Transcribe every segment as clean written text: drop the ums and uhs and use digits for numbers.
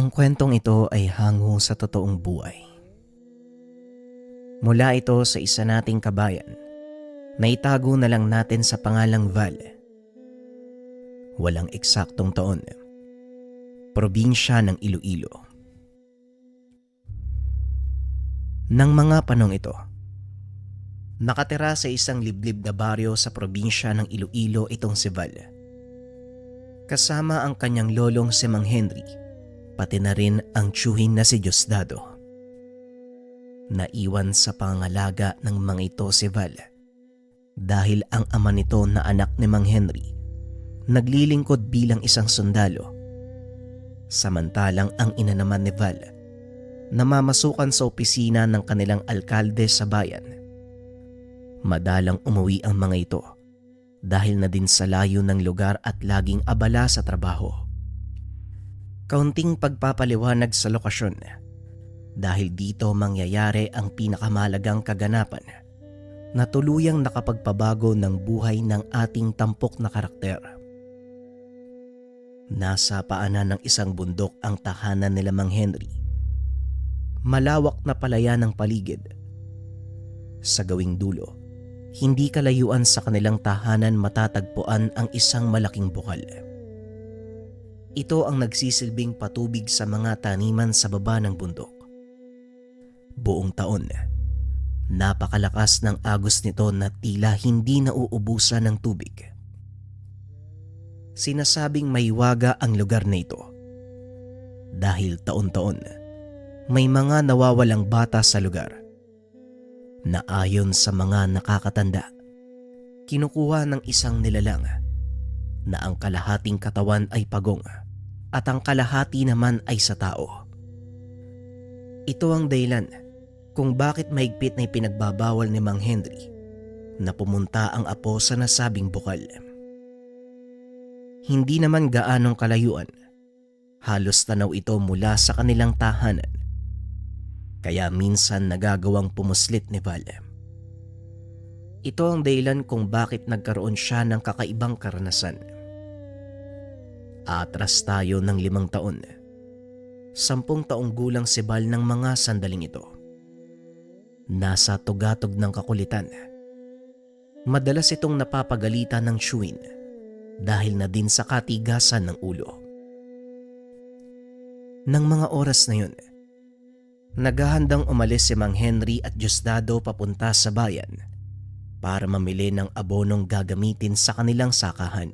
Ang kwentong ito ay hango sa totoong buhay. Mula ito sa isa nating kabayan na itago na lang natin sa pangalang Val. Walang eksaktong taon. Probinsya ng Iloilo. Nang mga panong ito, nakatira sa isang liblib na baryo sa probinsya ng Iloilo itong si Val. Kasama ang kanyang lolong si Mang Henry, pati na rin ang tiyuhin na si Diosdado. Naiwan sa pangangalaga ng mga ito si Val dahil ang ama nito na anak ni Mang Henry naglilingkod bilang isang sundalo. Samantalang ang ina naman ni Val namamasukan sa opisina ng kanilang alkalde sa bayan. Madalang umuwi ang mga ito dahil na din sa layo ng lugar at laging abala sa trabaho. Kaunting pagpapaliwanag sa lokasyon dahil dito mangyayari ang pinakamahalagang kaganapan na tuluyang nakapagpabago ng buhay ng ating tampok na karakter. Nasa paanan ng isang bundok ang tahanan nila Mang Henry. Malawak na palayan ng paligid. Sa gawing dulo, hindi kalayuan sa kanilang tahanan matatagpuan ang isang malaking bukal. Ito ang nagsisilbing patubig sa mga taniman sa baba ng bundok. Buong taon, napakalakas ng agos nito na tila hindi nauubusan ng tubig. Sinasabing may waga ang lugar na ito dahil taon-taon may mga nawawalang bata sa lugar na ayon sa mga nakakatanda, kinukuha ng isang nilalang na ang kalahating katawan ay pagong at ang kalahati naman ay sa tao. Ito ang dahilan kung bakit mahigpit na ipinagbabawal ni Mang Henry na pumunta ang apo sa nasabing bukal. Hindi naman gaanong kalayuan, halos tanaw ito mula sa kanilang tahanan. Kaya minsan nagagawang pumuslit ni Val. Ito ang dahilan kung bakit nagkaroon siya ng kakaibang karanasan. Atras tayo ng 5 taon. 10 taong gulang si Val ng mga sandaling ito. Nasa tugatog ng kakulitan. Madalas itong napapagalitan ng tiyuhin dahil na din sa katigasan ng ulo. Nang mga oras na yun, naghahandang umalis si Mang Henry at Diosdado papunta sa bayan para mamili ng abonong gagamitin sa kanilang sakahan.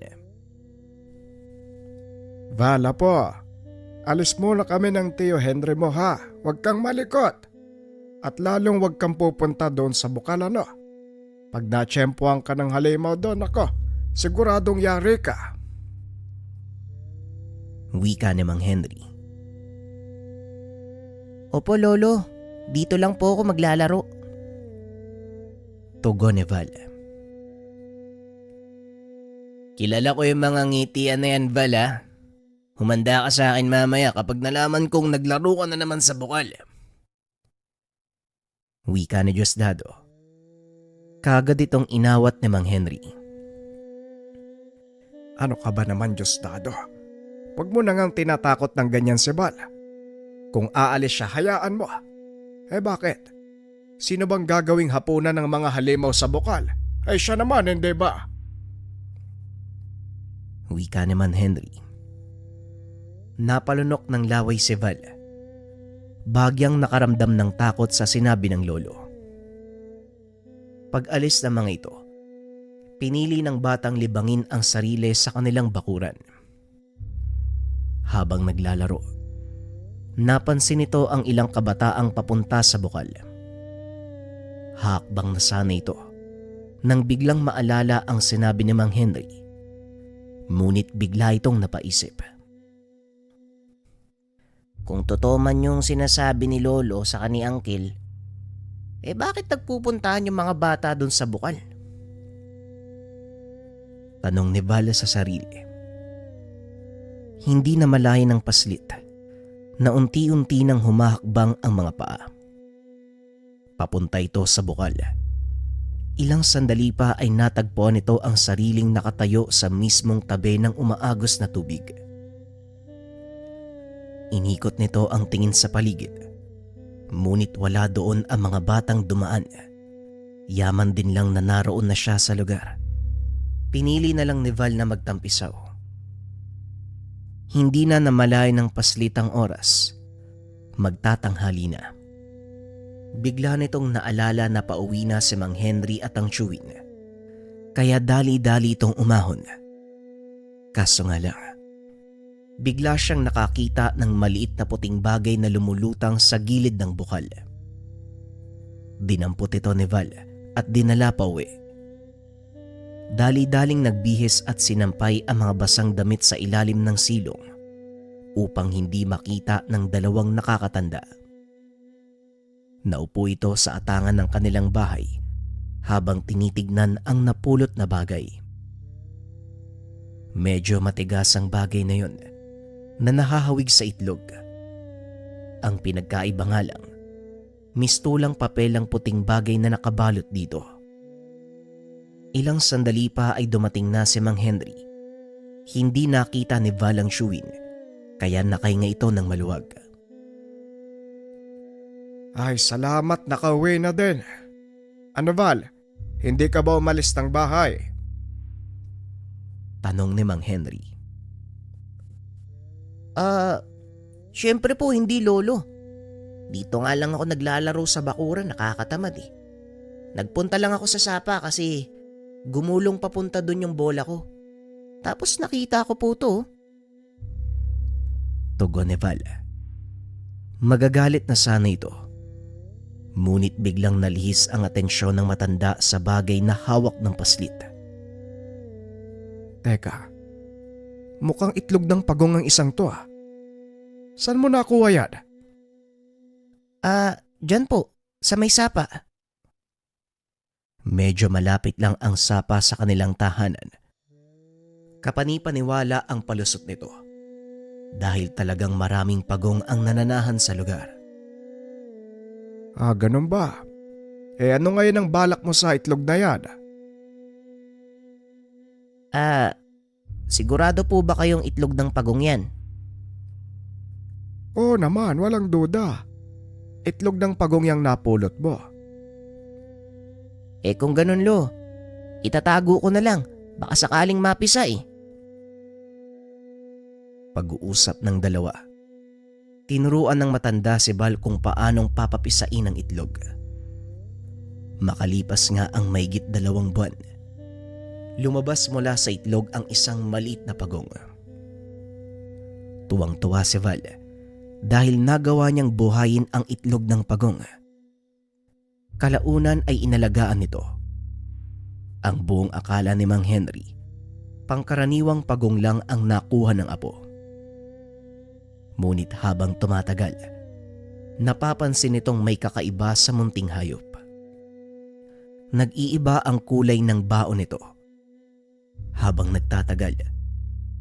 Vala po, alis muna kami ng Tio Henry mo ha, huwag kang malikot. At lalong huwag kang pupunta doon sa bukal ano. Pag natsyempohan ka ng halimaw doon ako, siguradong yari ka. Wika ni Mang Henry. Opo lolo, dito lang po ako maglalaro. Tugon ni Val. Kilala ko yung mga ngitian na yan, Val ha. Humanda ka sa akin mamaya kapag nalaman kong naglaro ka na naman sa bukal. Wika ni Diosdado. Kagad itong inawat ni Mang Henry. Ano ka ba naman, Diosdado? Huwag mo na ngang tinatakot ng ganyan si Val. Kung aalis siya, hayaan mo. Eh bakit? Sino bang gagawing hapunan ng mga halimaw sa bukal? Ay siya naman, hindi ba? Wika ni Mang Henry. Napalunok ng laway si Val. Bagyang nakaramdam ng takot sa sinabi ng lolo. Pag-alis ng mga ito, pinili ng batang libangin ang sarili sa kanilang bakuran. Habang naglalaro, napansin nito ang ilang kabataang papunta sa bukal. Hakbang na sana ito nang biglang maalala ang sinabi ni Mang Henry. Ngunit bigla itong napaisip. Kung totoo man yung sinasabi ni lolo sa kani Uncle, bakit nagpupuntahan yung mga bata doon sa bukal? Tanong ni Val sa sarili. Hindi na malayo ng paslit na unti-unti nang humahakbang ang mga paa. Papunta ito sa bukal. Ilang sandali pa ay natagpuan nito ang sariling nakatayo sa mismong tabi ng umaagos na tubig. Inikot nito ang tingin sa paligid. Ngunit wala doon ang mga batang dumaan. Yaman din lang na naroon na siya sa lugar. Pinili na lang ni Val na magtampisaw. Hindi na namalay ng paslitang oras. Magtatanghali na. Bigla nitong naalala na pauwi na si Mang Henry at ang Chewin. Kaya dali-dali itong umahon. Kaso nga lang, bigla siyang nakakita ng maliit na puting bagay na lumulutang sa gilid ng bukal. Dinampot ito ni Val at dinala pa uwi. Dali-daling nagbihis at sinampay ang mga basang damit sa ilalim ng silong upang hindi makita ng dalawang nakakatanda. Naupo ito sa atangan ng kanilang bahay habang tinitignan ang napulot na bagay. Medyo matigas ang bagay na yon na nahahawig sa itlog. Ang pinagkaiba nga lang, mistulang papel ang puting bagay na nakabalot dito. Ilang sandali pa ay dumating na si Mang Henry. Hindi nakita ni Val ang Chewin, kaya nakahinga ito ng maluwag. Ay, salamat, nakauwi na din. Ano Val, hindi ka ba umalis ng bahay? Tanong ni Mang Henry. Siyempre po hindi lolo. Dito nga lang ako naglalaro sa bakuran, nakakatamad eh. Nagpunta lang ako sa sapa kasi gumulong papunta dun yung bola ko. Tapos nakita ko po to. Tugon ni Val. Magagalit na sana ito. Ngunit biglang nalihis ang atensyon ng matanda sa bagay na hawak ng paslit. Teka, mukhang itlog ng pagong ang isang to ah. Saan mo nakuha yan? Dyan po, sa may sapa. Medyo malapit lang ang sapa sa kanilang tahanan. Kapanipaniwala ang palusot nito dahil talagang maraming pagong ang nananahan sa lugar. Ganun ba? Ano ngayon ang balak mo sa itlog na yan? Sigurado po ba kayong itlog ng pagong yan? Oo naman, walang duda. Itlog ng pagong yang napulot mo. Kung ganun lo, itatago ko na lang. Baka sakaling mapisa eh. Pag-uusap ng dalawa. Tinuruan ng matanda si Val kung paanong papapisain ang itlog. Makalipas nga ang mahigit 2 buwan, lumabas mula sa itlog ang isang maliit na pagong. Tuwang-tuwa si Val dahil nagawa niyang buhayin ang itlog ng pagong. Kalaunan ay inalagaan nito. Ang buong akala ni Mang Henry, pangkaraniwang pagong lang ang nakuha ng apo. Ngunit habang tumatagal, napapansin nitong may kakaiba sa munting hayop. Nag-iiba ang kulay ng baon nito. Habang nagtatagal,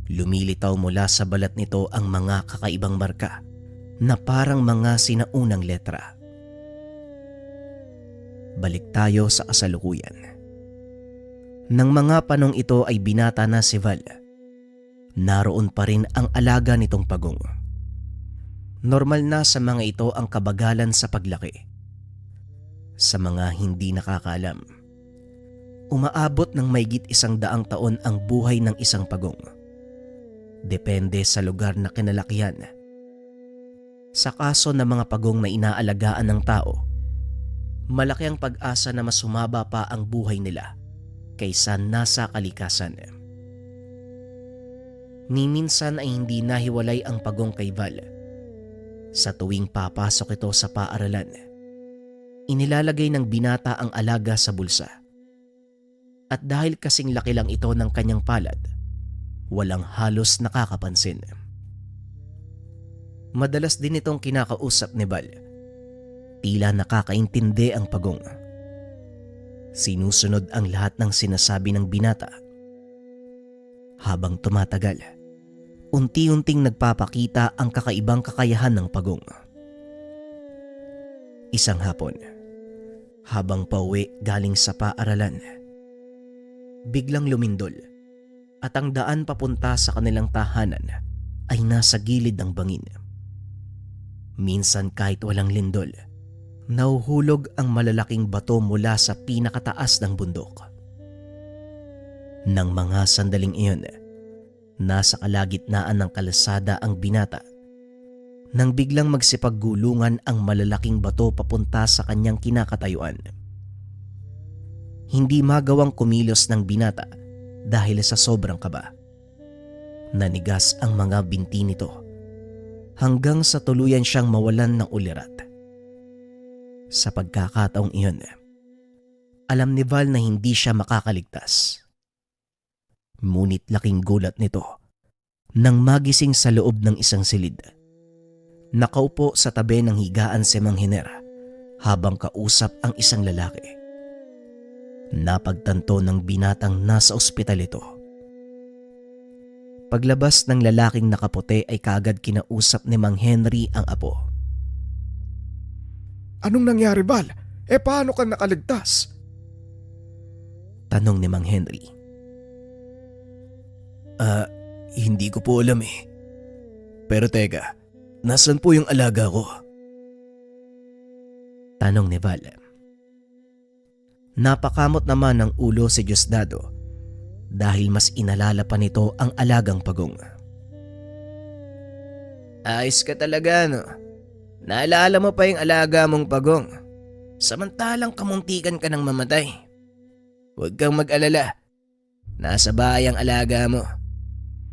lumilitaw mula sa balat nito ang mga kakaibang marka na parang mga sinaunang letra. Balik tayo sa kasalukuyan. Nang mga panong ito ay binata na si Val, naroon pa rin ang alaga nitong pagong. Normal na sa mga ito ang kabagalan sa paglaki. Sa mga hindi nakakaalam, umaabot ng mahigit 100 taon ang buhay ng isang pagong. Depende sa lugar na kinalakihan. Sa kaso ng mga pagong na inaalagaan ng tao, malaki ang pag-asa na mas humaba pa ang buhay nila kaysa nasa kalikasan. Ni minsan ay hindi nahiwalay ang pagong kay Val. Sa tuwing papasok ito sa paaralan, inilalagay ng binata ang alaga sa bulsa. At dahil kasing laki lang ito ng kanyang palad, walang halos nakakapansin. Madalas din itong kinakausap ni Val. Tila nakakaintindi ang pagong. Sinusunod ang lahat ng sinasabi ng binata. Habang tumatagal, unti-unting nagpapakita ang kakaibang kakayahan ng pagong. Isang hapon, habang pauwi galing sa paaralan, biglang lumindol at ang daan papunta sa kanilang tahanan ay nasa gilid ng bangin. Minsan kahit walang lindol, nauhulog ang malalaking bato mula sa pinakataas ng bundok. Nang mga sandaling iyon, nasa kalagitnaan ng kalsada ang binata nang biglang magsipaggulungan ang malalaking bato papunta sa kanyang kinakatayuan. Hindi magawang kumilos ng binata dahil sa sobrang kaba. Nanigas ang mga binti nito hanggang sa tuluyan siyang mawalan ng ulirat. Sa pagkakataong iyon, alam ni Val na hindi siya makakaligtas. Ngunit laking gulat nito nang magising sa loob ng isang silid. Nakaupo sa tabi ng higaan si Mang Hiner habang kausap ang isang lalaki. Napagtanto ng binatang nasa ospital ito. Paglabas ng lalaking nakaputi ay kaagad kinausap ni Mang Henry ang apo. Anong nangyari, Val? Paano ka nakaligtas? Tanong ni Mang Henry. Hindi ko po alam eh. Pero teka, nasan po yung alaga ko? Tanong ni Val. Napakamot naman ng ulo si Diosdado dahil mas inalala pa nito ang alagang pagong. Ayos ka talaga, no? Naalala mo pa yung alaga mong pagong. Samantalang kamuntikan ka ng mamatay. Huwag kang mag-alala. Nasa bahay ang alaga mo.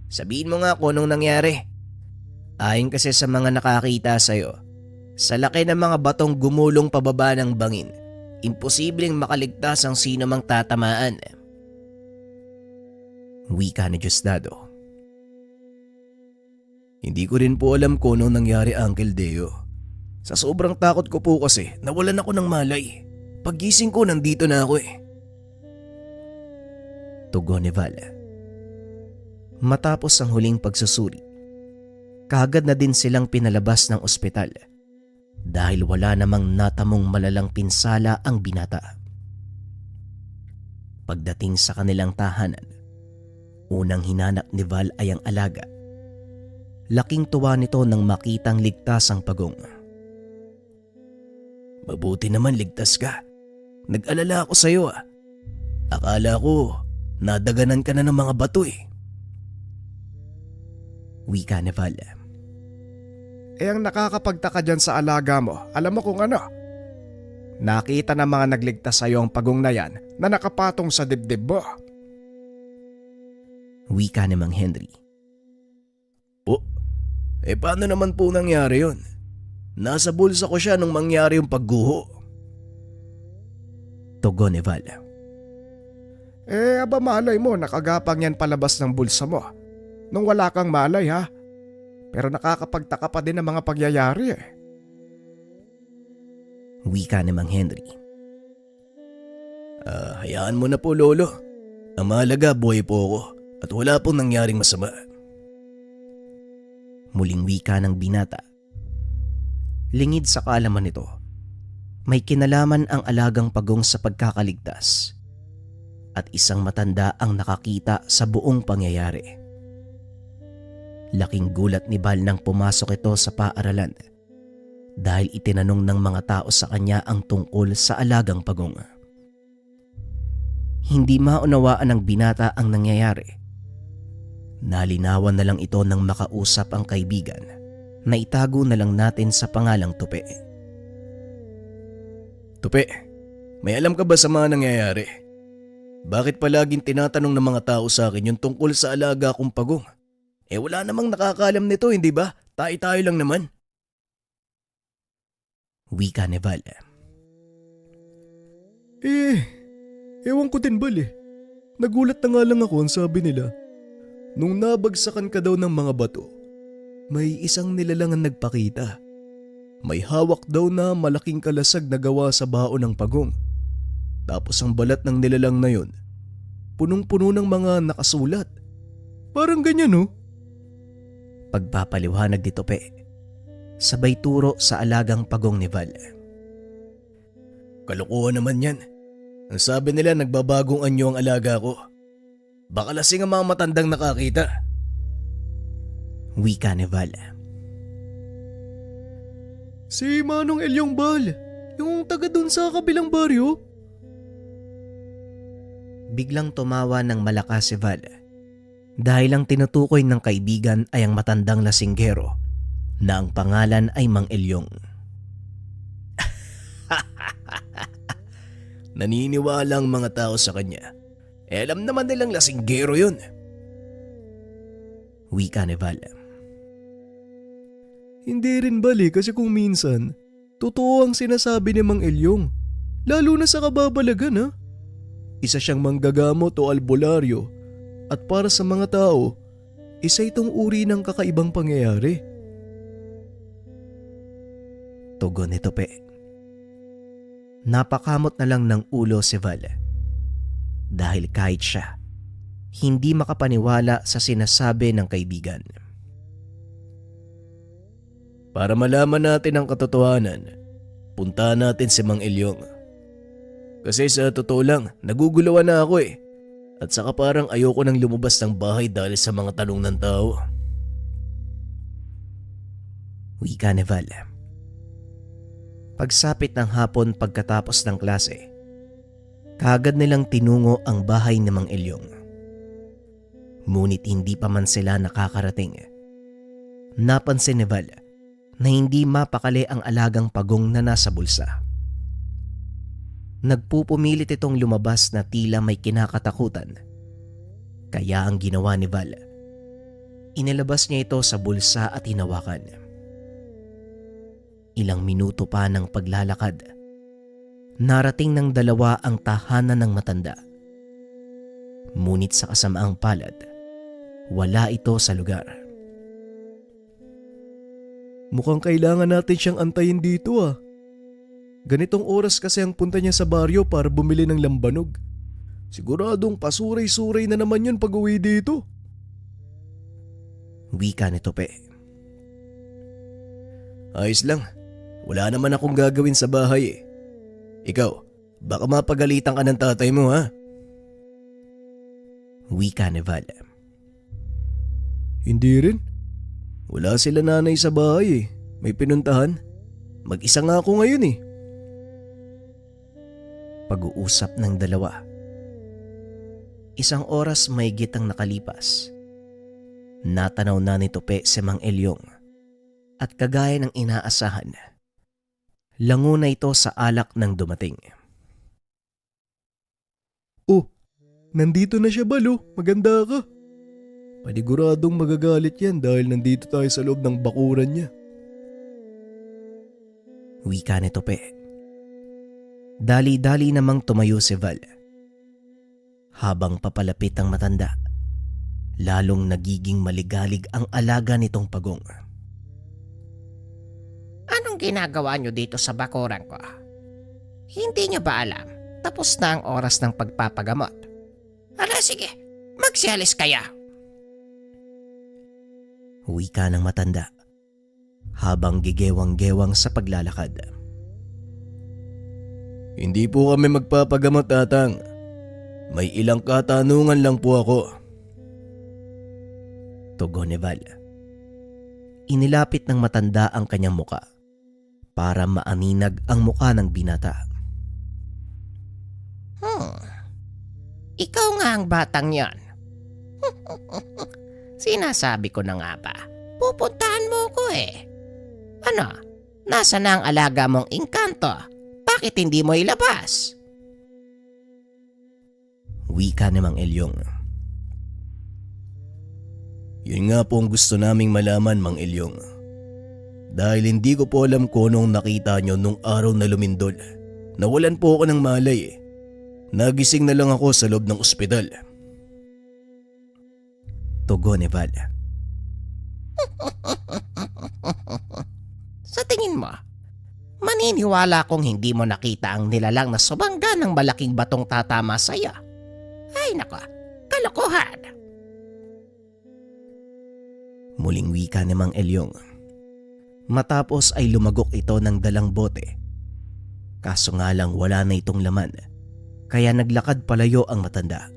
Sabihin mo nga kung anong nangyari. Ayon kasi sa mga nakakita sa'yo, sa laki ng mga batong gumulong pababa ng bangin, imposibleng makaligtas ang sino mang tatamaan. Wika ni Diosdado. Hindi ko rin po alam kung anong nangyari, Uncle Deo. Sa sobrang takot ko po kasi, nawalan ako ng malay. Paggising ko, nandito na ako eh. Tugon ni Val. Matapos ang huling pagsusuri, kaagad na din silang pinalabas ng ospital dahil wala namang natamong malalang pinsala ang binata. Pagdating sa kanilang tahanan, unang hinanap ni Val ay ang alaga. Laking tuwa nito nang makitang ligtas ang pagong. Mabuti naman ligtas ka. Nag-alala ako sa iyo ah. Akala ko nadaganan ka na ng mga bato eh. Wika ni Val. Ang nakakapagtaka dyan sa alaga mo, alam mo kung ano? Nakita ng mga nagligtas sa'yo ang pagong na yan na nakapatong sa dibdib mo. Wika ni Mang Henry. Paano naman po nangyari yun? Nasa bulsa ko siya nung mangyari yung pagguho. Tugon ni Val. Aba malay mo, nakagapang yan palabas ng bulsa mo. Nung wala kang malay ha. Pero nakakapagtaka pa din ang mga pagyayari eh. Wika ni Mang Henry. Hayaan mo na po, Lolo. Ang mahalaga, buhay po ako at wala pong nangyaring masama. Muling wika ng binata. Lingid sa kaalaman nito, may kinalaman ang alagang pagong sa pagkakaligtas at isang matanda ang nakakita sa buong pangyayari. Laking gulat ni Val nang pumasok ito sa paaralan dahil itinanong ng mga tao sa kanya ang tungkol sa alagang pagong. Hindi maunawaan ng binata ang nangyayari. Nalinawan na lang ito nang makausap ang kaibigan na itago na lang natin sa pangalang Tupe. Tupe, may alam ka ba sa mga nangyayari? Bakit palaging tinatanong ng mga tao sa akin yung tungkol sa alaga kong pagong? Wala namang nakakaalam nito, hindi ba? Tayo-tayo lang naman. Wika ni Val. Ewan ko din, Bal eh. Nagulat na nga lang ako ang sabi nila. Nung nabagsakan ka daw ng mga bato, may isang nilalang ang nagpakita. May hawak daw na malaking kalasag na gawa sa baon ng pagong. Tapos ang balat ng nilalang na yon, punong-puno ng mga nakasulat. Parang ganyan, no? Pagpapaliwanag ni Tupe, sabay turo sa alagang pagong ni Val. Kalokohan naman yan. Ang sabi nila nagbabagong anyo ang alaga ko. Baka lasing ang mga matandang nakakita. Wika ni Val. Si Manong Elyong Bal, yung taga dun sa kabilang baryo. Biglang tumawa ng malakas si Val dahil ang tinutukoy ng kaibigan ay ang matandang lasinggero na ang pangalan ay Mang Elyong. Naniniwala ang mga tao sa kanya. Alam naman nilang lasinggero yun. Wika ni Val. Hindi rin bali kasi kung minsan, totoo ang sinasabi ni Mang Elyong. Lalo na sa kababalagan ha. Isa siyang manggagamot o albularyo at para sa mga tao, isa itong uri ng kakaibang pangyayari. Tugon ni Tope. Napakamot na lang ng ulo si Val dahil kahit siya, hindi makapaniwala sa sinasabi ng kaibigan. Para malaman natin ang katotohanan, puntahan natin si Mang Elyong. Kasi sa totoo lang, naguguluhan na ako eh. At saka parang ayoko nang lumabas ng bahay dahil sa mga tanong ng tao. Wika ni Val. Pagsapit ng hapon pagkatapos ng klase, kaagad nilang tinungo ang bahay ni Mang Elyong. Ngunit hindi pa man sila nakakarating. Napansin ni Val na hindi mapakali ang alagang pagong na nasa bulsa. Nagpupumilit itong lumabas na tila may kinakatakutan. Kaya ang ginawa ni Val, inilabas niya ito sa bulsa at hinawakan. Ilang minuto pa ng paglalakad, narating ng dalawa ang tahanan ng matanda. Ngunit sa kasamaang palad, wala ito sa lugar. Mukhang kailangan natin siyang antayin dito ah. Ganitong oras kasi ang punta niya sa baryo para bumili ng lambanog. Siguradong pasuray-suray na naman yun pag uwi dito. Wika ni Tope. Ayos lang. Wala naman akong gagawin sa bahay eh. Ikaw, baka mapagalitan ka ng tatay mo ha? Wika ni Val. Hindi rin. Wala sila nanay sa bahay eh. May pinuntahan. Mag-isa nga ako ngayon eh. Pag-uusap ng dalawa. Isang oras mahigit ang nakalipas. Natanaw na ni Tope si Mang Elyong at kagaya ng inaasahan, lango na ito sa alak ng dumating. Oh, nandito na siya Balo. Maganda ka. Paniguradong magagalit yan dahil nandito tayo sa loob ng bakuran niya. Wika ni Tope. Dali-dali namang tumayo si Val. Habang papalapit ang matanda, lalong nagiging maligalig ang alaga nitong pagong. Anong ginagawa nyo dito sa bakuran ko? Hindi nyo ba alam? Tapos na ang oras ng pagpapagamot. Ala sige, magsialis kaya. Wika ng matanda habang gigewang-gewang sa paglalakad. Hindi po kami magpapagamot, tatang. May ilang katanungan lang po ako. Tugon ni Val. Inilapit ng matanda ang kanyang muka para maaninag ang muka ng binata. Ikaw nga ang batang yan. Sinasabi ko na nga ba, pupuntahan mo ko eh. Ano, nasa na ang alaga mong engkanto? Bakit hindi mo ilabas? Wika ni Mang Elyong. Yun nga po ang gusto naming malaman, Mang Elyong. Dahil hindi ko po alam kung anong nakita nyo nung araw na lumindol. Nawalan po ako ng malay eh. Nagising na lang ako sa loob ng ospital. Tugon ni Val. Sa tingin mo, maniniwala kong hindi mo nakita ang nilalang na subangga ng malaking batong tatama sa'yo. Ay nako, kalokohan. Muling wika ni Mang Elyong. Matapos ay lumagok ito ng dalang bote. Kaso nga lang wala na itong laman, kaya naglakad palayo ang matanda.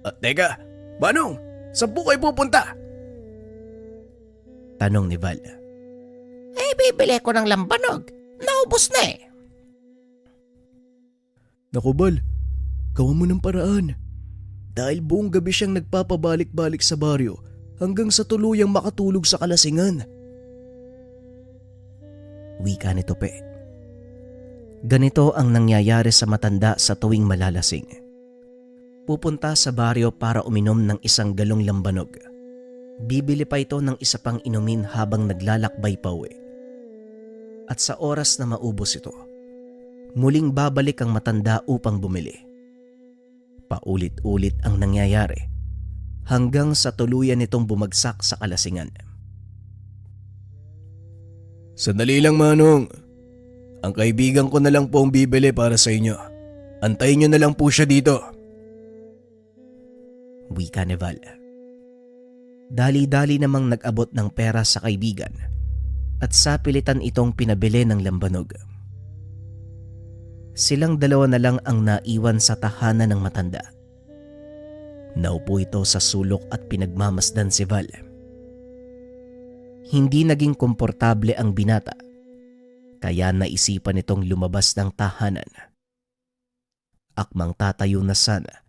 Teka, Manong, saan po kayo pupunta? Tanong ni Val. Eh Bibili ko ng lambanog. Naubos na eh. Naku Bal, gawa mo ng paraan. Dahil buong gabi siyang nagpapabalik-balik sa baryo hanggang sa tuluyang makatulog sa kalasingan. Wika ni Tope. Ganito ang nangyayari sa matanda sa tuwing malalasing. Pupunta sa baryo para uminom ng isang galong lambanog. Bibili pa ito ng isa pang inumin habang naglalakbay pa uwi. At sa oras na maubos ito, muling babalik ang matanda upang bumili. Paulit-ulit ang nangyayari hanggang sa tuluyan nitong bumagsak sa kalasingan. Sandali lang Manong. Ang kaibigan ko na lang po ang bibili para sa inyo. Antayin nyo na lang po siya dito. Wika ni Val. Dali-dali namang nag-abot ng pera sa kaibigan at sa pilitan itong pinabili ng lambanog. Silang dalawa na lang ang naiwan sa tahanan ng matanda. Naupo ito sa sulok at pinagmamasdan si Val. Hindi naging komportable ang binata, kaya naisipan nitong lumabas ng tahanan. Akmang tatayo na sana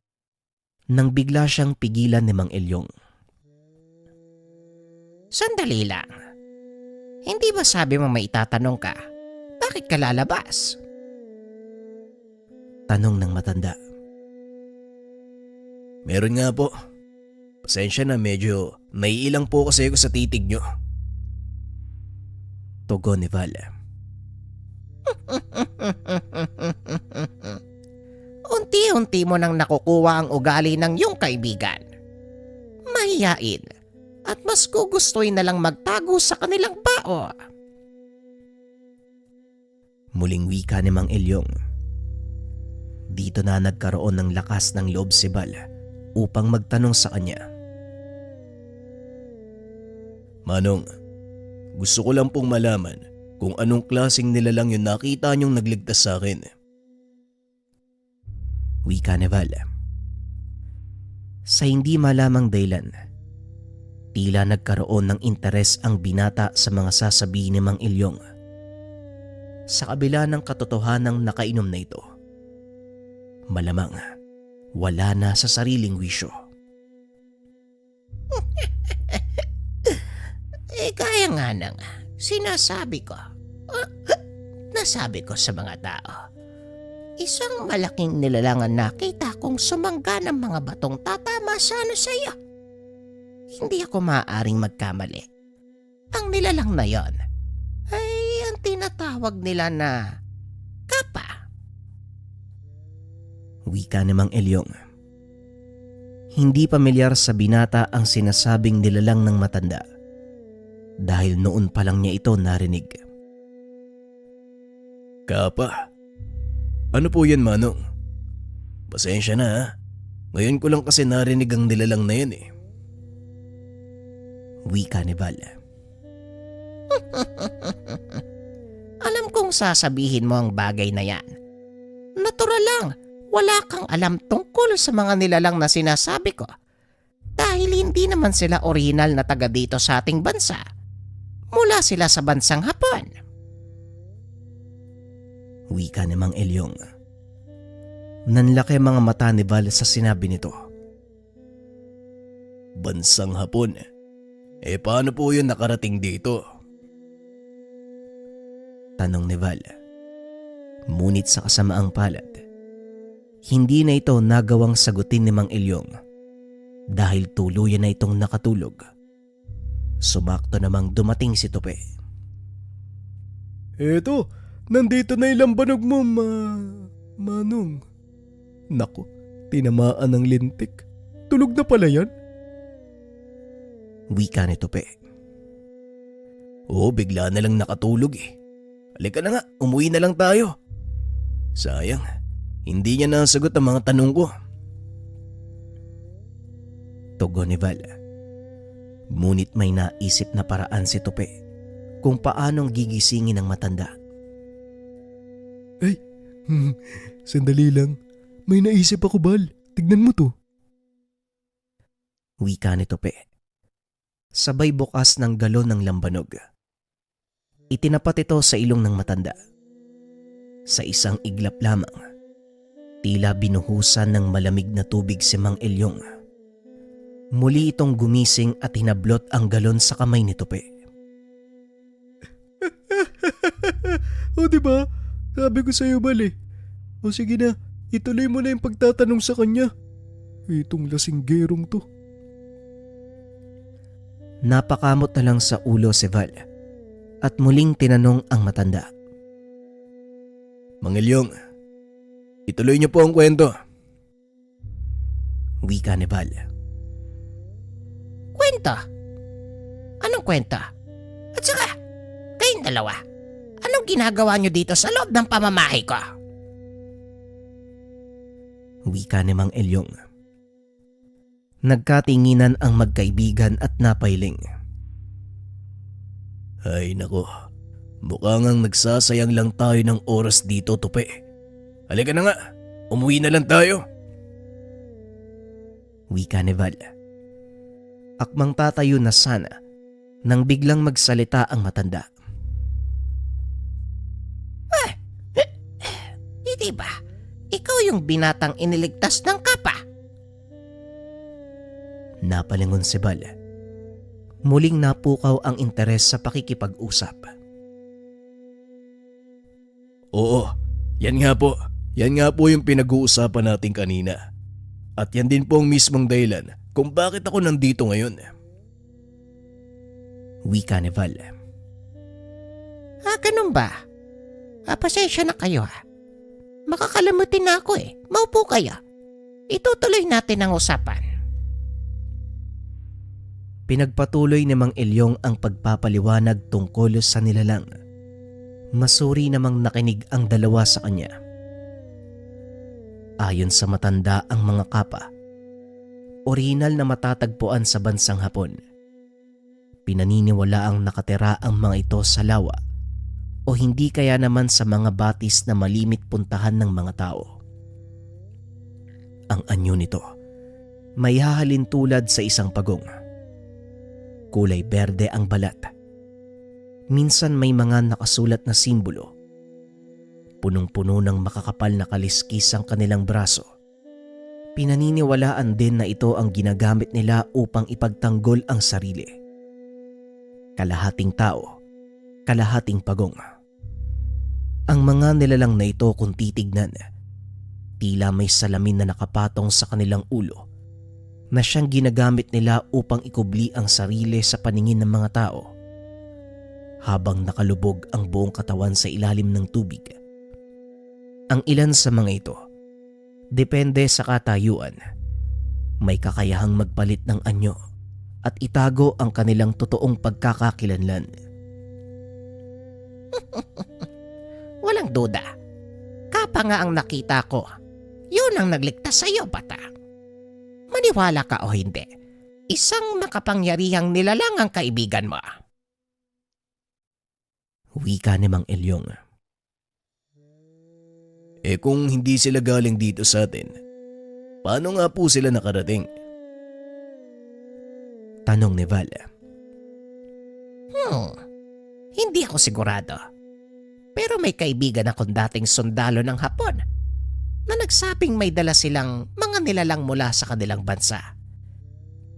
nang bigla siyang pigilan ni Mang Elyong. Sandali lang. Hindi ba sabi mo may itatanong ka? Bakit ka lalabas? Tanong ng matanda. Meron nga po. Pasensya na, medyo naiilang po kasi ako sa titig nyo. Tugon ni Val. Unti-unti mo nang nakukuha ang ugali ng iyong kaibigan. Mahiyain at mas gugustuhin na lang magtago sa kanilang bao. Muling wika ni Mang Elyong. Dito na nagkaroon ng lakas ng loob si Val upang magtanong sa kanya. Manong, gusto ko lang pong malaman kung anong klaseng nilalang yung nakita niyong nagligtas sa akin. Wika ni Val. Sa hindi malamang dahilan, tila nagkaroon ng interes ang binata sa mga sasabihin ni Mang Elyong. Sa kabila ng katotohanang nakainom na ito, malamang wala na sa sariling wisyo. Kaya nga nang sinasabi ko, nasabi ko sa mga tao, isang malaking nilalangan nakita kong sumangga ng mga batong tatama sana sa iyo. Hindi ako maaaring magkamali. Ang nilalang na yon ay ang tinatawag nila na kapa. Wika ni Mang Elyong. Hindi pamilyar sa binata ang sinasabing nilalang ng matanda dahil noon pa lang niya ito narinig. Kapa? Ano po yan, Manong? Pasensya na ha. Ngayon ko lang kasi narinig ang nilalang na yan eh. Wika ni Val. Alam kong sasabihin mo ang bagay na yan. Natural lang, wala kang alam tungkol sa mga nilalang na sinasabi ko. Dahil hindi naman sila orihinal na taga dito sa ating bansa. Mula sila sa bansang Hapon. Wika ni Mang Elyong. Nanlaki mga mata ni Val sa sinabi nito. Bansang Hapon? Paano po yun nakarating dito? Tanong ni Val. Ngunit sa kasamaang palad, hindi na ito nagawang sagutin ni Mang Elyong dahil tuluyan na itong nakatulog. Sumakto namang dumating si Tope. Eto, nandito na yung lambanog mo, Manong. Naku, tinamaan ng lintik. Tulog na pala yan? Wika ni Tope. Oo, bigla na lang nakatulog eh. Halika na nga, umuwi na lang tayo. Sayang, hindi niya nasagot ang mga tanong ko. Tugon ni Val. Ngunit may naisip na paraan si Tope kung paanong gigisingin ang matanda. Ay, sandali lang. May naisip ako, Bal. Tignan mo to. Wika ni Tope. Sabay bukas ng galon ng lambanog. Itinapat ito sa ilong ng matanda. Sa isang iglap lamang, tila binuhusan ng malamig na tubig si Mang Elyong. Muli itong gumising at hinablot ang galon sa kamay ni Tupi. O diba? Sabi ko sa'yo, Bal eh. O sige na, ituloy mo na yung pagtatanong sa kanya. Itong lasinggerong to. Napakamot na lang sa ulo si Val at muling tinanong ang matanda. Mang Elyong, ituloy niyo po ang kwento. Wika ni Val. Kwenta? Anong kwenta? At saka, kayong dalawa, anong ginagawa nyo dito sa loob ng pamamahay ko? Wika ni Mang Elyong. Nagkatinginan ang magkaibigan at napailing. Ay nako, mukhang ang nagsasayang lang tayo ng oras dito, Tupi. Halika na nga, umuwi na lang tayo. Wika ni Val. Akmang tatayo na sana nang biglang magsalita ang matanda. Hindi ba? Ikaw yung binatang iniligtas ng kapa. Napalingon si Val. Muling napukaw ang interes sa pakikipag-usap. Oo, yan nga po. Yan nga po yung pinag-uusapan natin kanina. At yan din po ang mismong dahilan kung bakit ako nandito ngayon. Wika ni Val. Ganun ba? Pasensya na kayo ha. Makakalamutin na ako eh. Maupo kayo. Itutuloy natin ang usapan. Pinagpatuloy ni Mang Elyong ang pagpapaliwanag tungkol sa nilalang. Masuri namang nakinig ang dalawa sa kanya. Ayon sa matanda ang mga kapa, orihinal na matatagpuan sa bansang Hapon. Pinaniniwala ang nakatira ang mga ito sa lawa o hindi kaya naman sa mga batis na malimit puntahan ng mga tao. Ang anyo nito may hahalin tulad sa isang pagong. Kulay berde ang balat. Minsan may mga nakasulat na simbolo. Punong-puno ng makakapal na kaliskis ang kanilang braso. Pinaniniwalaan din na ito ang ginagamit nila upang ipagtanggol ang sarili. Kalahating tao, kalahating pagong. Ang mga nilalang na ito kung titignan, tila may salamin na nakapatong sa kanilang ulo na siyang ginagamit nila upang ikubli ang sarili sa paningin ng mga tao habang nakalubog ang buong katawan sa ilalim ng tubig. Ang ilan sa mga ito, depende sa katayuan, may kakayahang magpalit ng anyo at itago ang kanilang totoong pagkakakilanlan. Walang duda. Kapa nga ang nakita ko. Yun ang nagligtas sa iyo, bata. Maniwala ka o hindi, isang makapangyarihang nilalang ang kaibigan mo. Wika ni Mang Elyong. Kung hindi sila galing dito sa atin, paano nga po sila nakarating? Tanong ni Val. Hindi ako sigurado. Pero may kaibigan akong dating sundalo ng Hapon na nagsabing may dala silang mga nilalang mula sa kanilang bansa.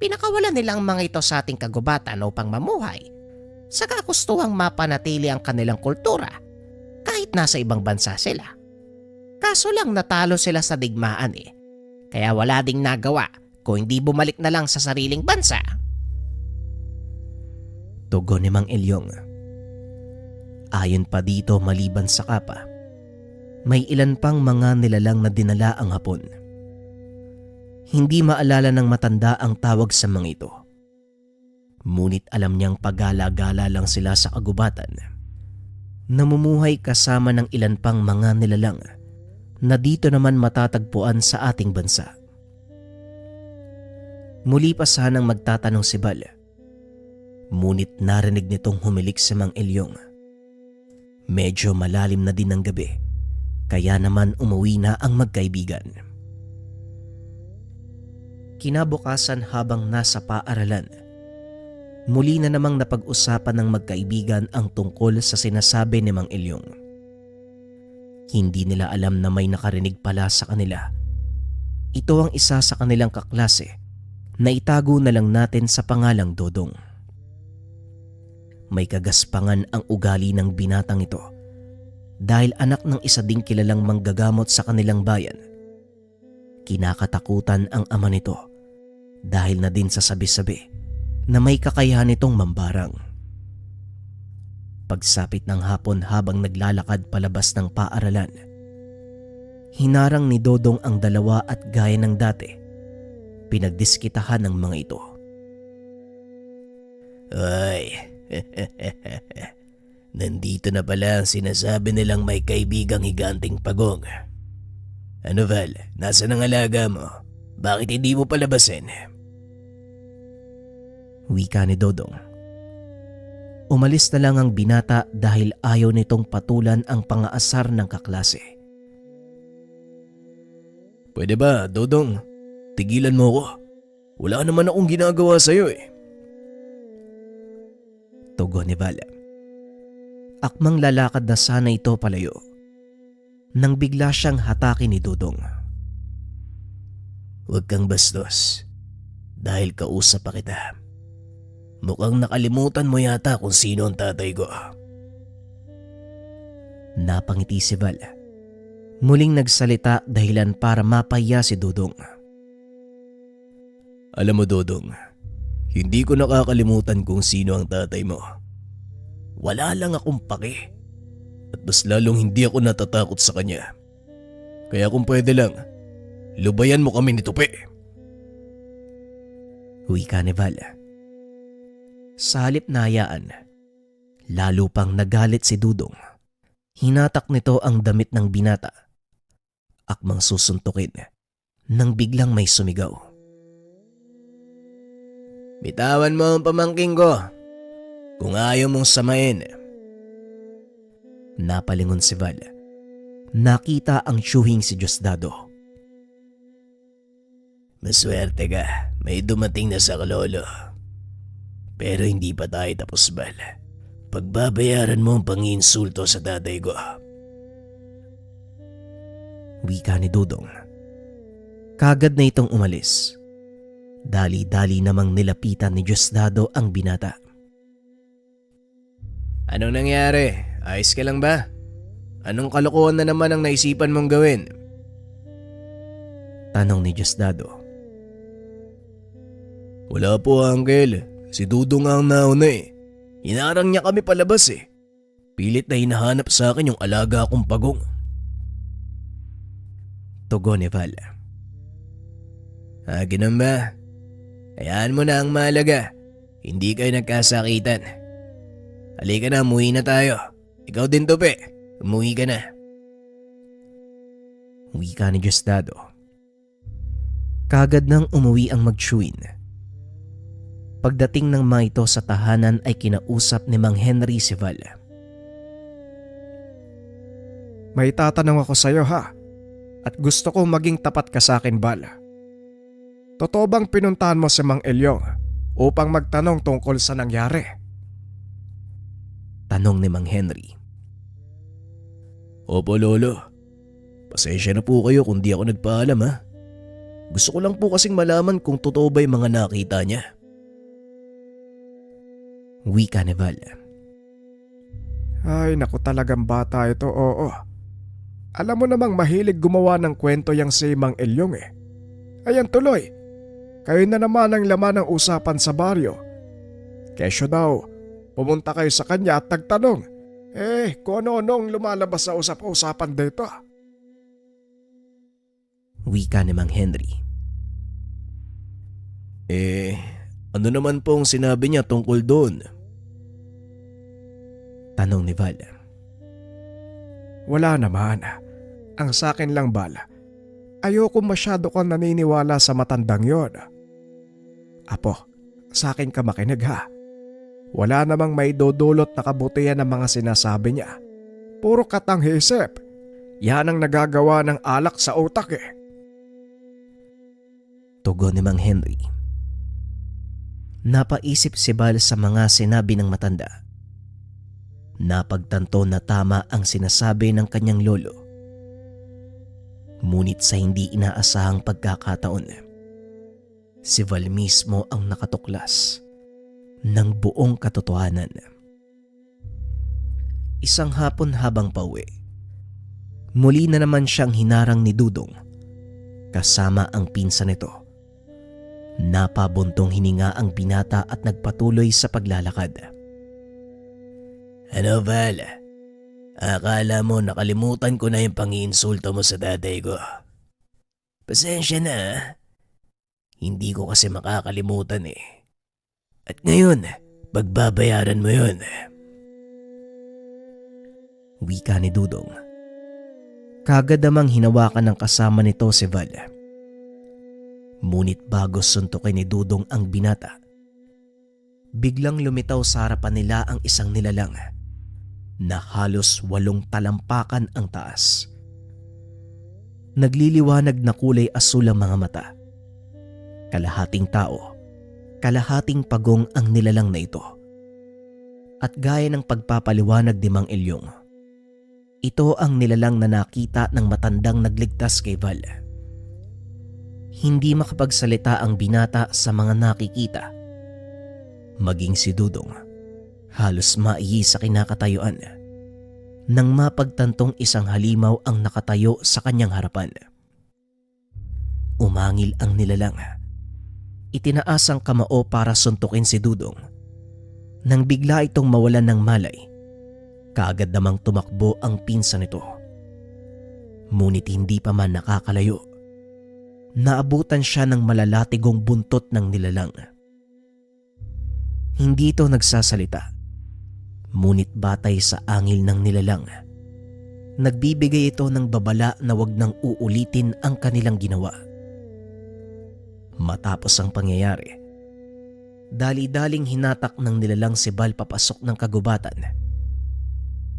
Pinakawalan nilang mga ito sa ating kagubatan upang mamuhay sa kagustuhang mapanatili ang kanilang kultura kahit nasa ibang bansa sila. Kaso lang natalo sila sa digmaan eh, kaya wala ding nagawa kung hindi bumalik na lang sa sariling bansa. Tugon ni Mang Elyong. Ayon pa dito maliban sa kapa, may ilan pang mga nilalang na dinala ang Hapon. Hindi maalala ng matanda ang tawag sa mga ito. Ngunit alam niyang pagala-gala lang sila sa kagubatan. Namumuhay kasama ng ilan pang mga nilalang na dito naman matatagpuan sa ating bansa. Muli pa sanang magtatanong si Val. Ngunit narinig nitong humilik si Mang Elyong. Medyo malalim na din ang gabi, kaya naman umuwi na ang magkaibigan. Kinabukasan habang nasa paaralan, muli na namang napag-usapan ng magkaibigan ang tungkol sa sinasabi ni Mang Ilyong. Hindi nila alam na may nakarinig pala sa kanila. Ito ang isa sa kanilang kaklase na itago na lang natin sa pangalang Dodong. May kagaspangan ang ugali ng binatang ito dahil anak ng isa ding kilalang manggagamot sa kanilang bayan. Kinakatakutan ang ama nito dahil na din sa sabi-sabi na may kakayahan nitong mambarang. Pagsapit ng hapon habang naglalakad palabas ng paaralan, hinarang ni Dodong ang dalawa at gaya ng dati, pinagdiskitahan ng mga ito. Ay, nandito na pala ang sinasabi nilang may kaibigang higanting pagong. Ano Val, nasaan ang alaga mo? Bakit hindi mo palabasin? Wika ni Dodong. Umalis na lang ang binata dahil ayaw nitong patulan ang pangaasar ng kaklase. Pwede ba, Dodong? Tigilan mo ko. Wala naman akong ginagawa sa'yo eh. Tugon ni Val. Akmang lalakad na sana ito palayo nang bigla siyang hatakin ni Dodong. Huwag kang bastos. Dahil kausap pa kita. Mukhang nakalimutan mo yata kung sino ang tatay ko. Napangiti si Val. Muling nagsalita dahilan para mapahiya si Dodong. Alam mo Dodong, hindi ko nakakalimutan kung sino ang tatay mo. Wala lang akong pake. At mas lalong hindi ako natatakot sa kanya. Kaya kung pwede lang, lubayan mo kami ni Tupi. Wika ni Val. Sa halip na hayaan, lalo pang nagalit si Dudong. Hinatak nito ang damit ng binata. Akmang susuntukin nang biglang may sumigaw. Bitawan mo ang pamangking ko. Kung ayaw mong samain. Napalingon si Val. Nakita ang tiyuhing si Diosdado. Maswerte ka, may dumating na sa kalolo. Pero hindi pa tayo tapos, Val. Pagbabayaran mo ang panginsulto sa tatay ko. Wika ni Dudong. Kagad na itong umalis. Dali-dali namang nilapitan ni Diosdado ang binata. Anong nangyari? Ayos ka lang ba? Anong kalokohan na naman ang naisipan mong gawin? Tanong ni Diosdado. Wala po, Uncle. Si Dudong nga ang nauna eh. Hinarang niya kami palabas eh. Pilit na hinahanap sa akin yung alaga akong pagong. Tugon ni Val. Ganun ba? Hayaan mo na ang mahalaga. Hindi kayo nagkasakitan. Halika na, umuwi na tayo. Ikaw din, Tupi. Umuwi ka na. Wika ni Diosdado. Kagad nang umuwi ang magtsuin. Pagdating ng mga ito sa tahanan ay kinausap ni Mang Henry si Val. May tatanong ako sa'yo ha. At gusto ko maging tapat ka sa akin, Val. Totoo bang pinuntahan mo si Mang Ilyong upang magtanong tungkol sa nangyari? Tanong ni Mang Henry. Opo, Lolo. Pasensya na po kayo kung di ako nagpaalam ha. Gusto ko lang po kasing malaman kung totoo ba yung mga nakita niya. Wika ni Val. Ay, naku talagang bata ito, oo. Alam mo namang mahilig gumawa ng kwento yang si Mang Ilyong eh. Ayan tuloy, kayo na naman ang laman ng usapan sa baryo. Kesyo daw, pumunta kayo sa kanya at nagtanong. Kung ano-anong lumalabas sa usap-usapan dito. Wika ni Mang Henry. Ano naman po ang sinabi niya tungkol doon? Tanong ni Val. Wala naman. Ang sakin lang, Val, ayoko masyado kang naniniwala sa matandang yon. Apo, sakin ka makinig ha. Wala namang may dudulot na kabutihan ng mga sinasabi niya. Puro katanghisip. Yan ang nagagawa ng alak sa utak eh. Tugon ni Mang Henry. Napaisip si Val sa mga sinabi ng matanda. Napagtanto na tama ang sinasabi ng kanyang lolo. Ngunit sa hindi inaasahang pagkakataon, si Val mismo ang nakatuklas ng buong katotohanan. Isang hapon habang pauwi, muli na naman siyang hinarang ni Dudong kasama ang pinsan nito. Napabuntong hininga ang binata at nagpatuloy sa paglalakad. Ano Val? Akala mo nakalimutan ko na yung pang-iinsulto mo sa tatay ko. Pasensya na. Hindi ko kasi makakalimutan eh. At ngayon, pagbabayaran mo yun. Wika ni Dudong. Kagad namang hinawakan ng kasama nito si Val. Ngunit bago suntukin ni Dudong ang binata, biglang lumitaw sa harapan nila ang isang nilalang na halos 8 talampakan ang taas. Nagliliwanag na kulay asul ang mga mata. Kalahating tao, kalahating pagong ang nilalang na ito. At gaya ng pagpapaliwanag ni Mang Elyong, ito ang nilalang na nakita ng matandang nagligtas kay Val. Hindi makapagsalita ang binata sa mga nakikita. Maging si Dudong, halos maiyi sa kinakatayuan nang mapagtantong isang halimaw ang nakatayo sa kanyang harapan. Umangil ang nilalang. Itinaas ang kamao para suntukin si Dudong. Nang bigla itong mawalan ng malay, kaagad namang tumakbo ang pinsan nito. Ngunit hindi pa man nakakalayo, naabutan siya ng malalatigong buntot ng nilalang. Hindi ito nagsasalita, ngunit batay sa angil ng nilalang, nagbibigay ito ng babala na wag nang uulitin ang kanilang ginawa. Matapos ang pangyayari, dali-daling hinatak ng nilalang si Val papasok ng kagubatan.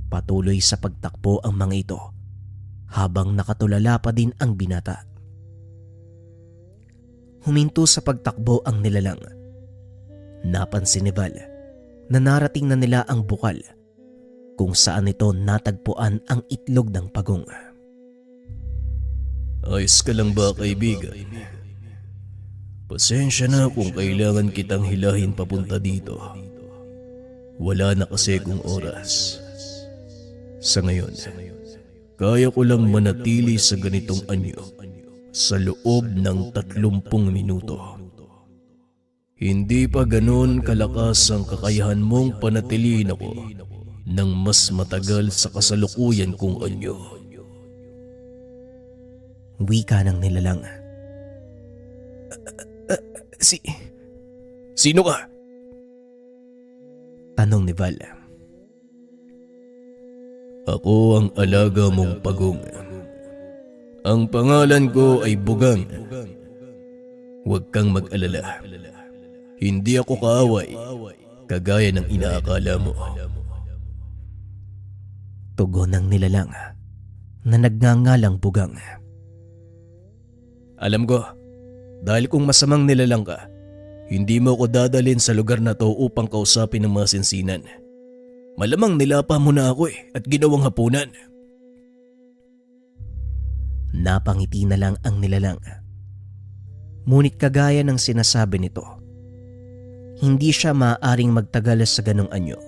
Patuloy sa pagtakbo ang mga ito habang nakatulala pa din ang binata. Huminto sa pagtakbo ang nilalang. Napansin ni Val na narating na nila ang bukal kung saan ito natagpuan ang itlog ng pagong. Ayos ka lang ba, kaibigan? Pasensya na kung kailangan kitang hilahin papunta dito. Wala na kasi kung oras. Sa ngayon, kaya ko lang manatili sa ganitong anyo sa loob ng 30 minuto. Hindi pa ganoon kalakas ang kakayahan mong panatilihin ako ng mas matagal sa kasalukuyan kong anyo. Wika ng nilalang. Sino ka? Tanong ni Val. Ako ang alaga mong pagong. Ang pangalan ko ay Bugang. Huwag kang mag-alala. Hindi ako kaaway, kagaya ng inaakala mo. Tugon ng nilalang na nagngangalang Bugang. Alam ko, dahil kung masamang nilalang ka, hindi mo ako dadalhin sa lugar na to upang kausapin ng mga sinsinan. Malamang nilapa mo na ako at ginawang hapunan. Napangiti na lang ang nilalang. Ngunit kagaya ng sinasabi nito, hindi siya maaaring magtagal sa ganong anyo.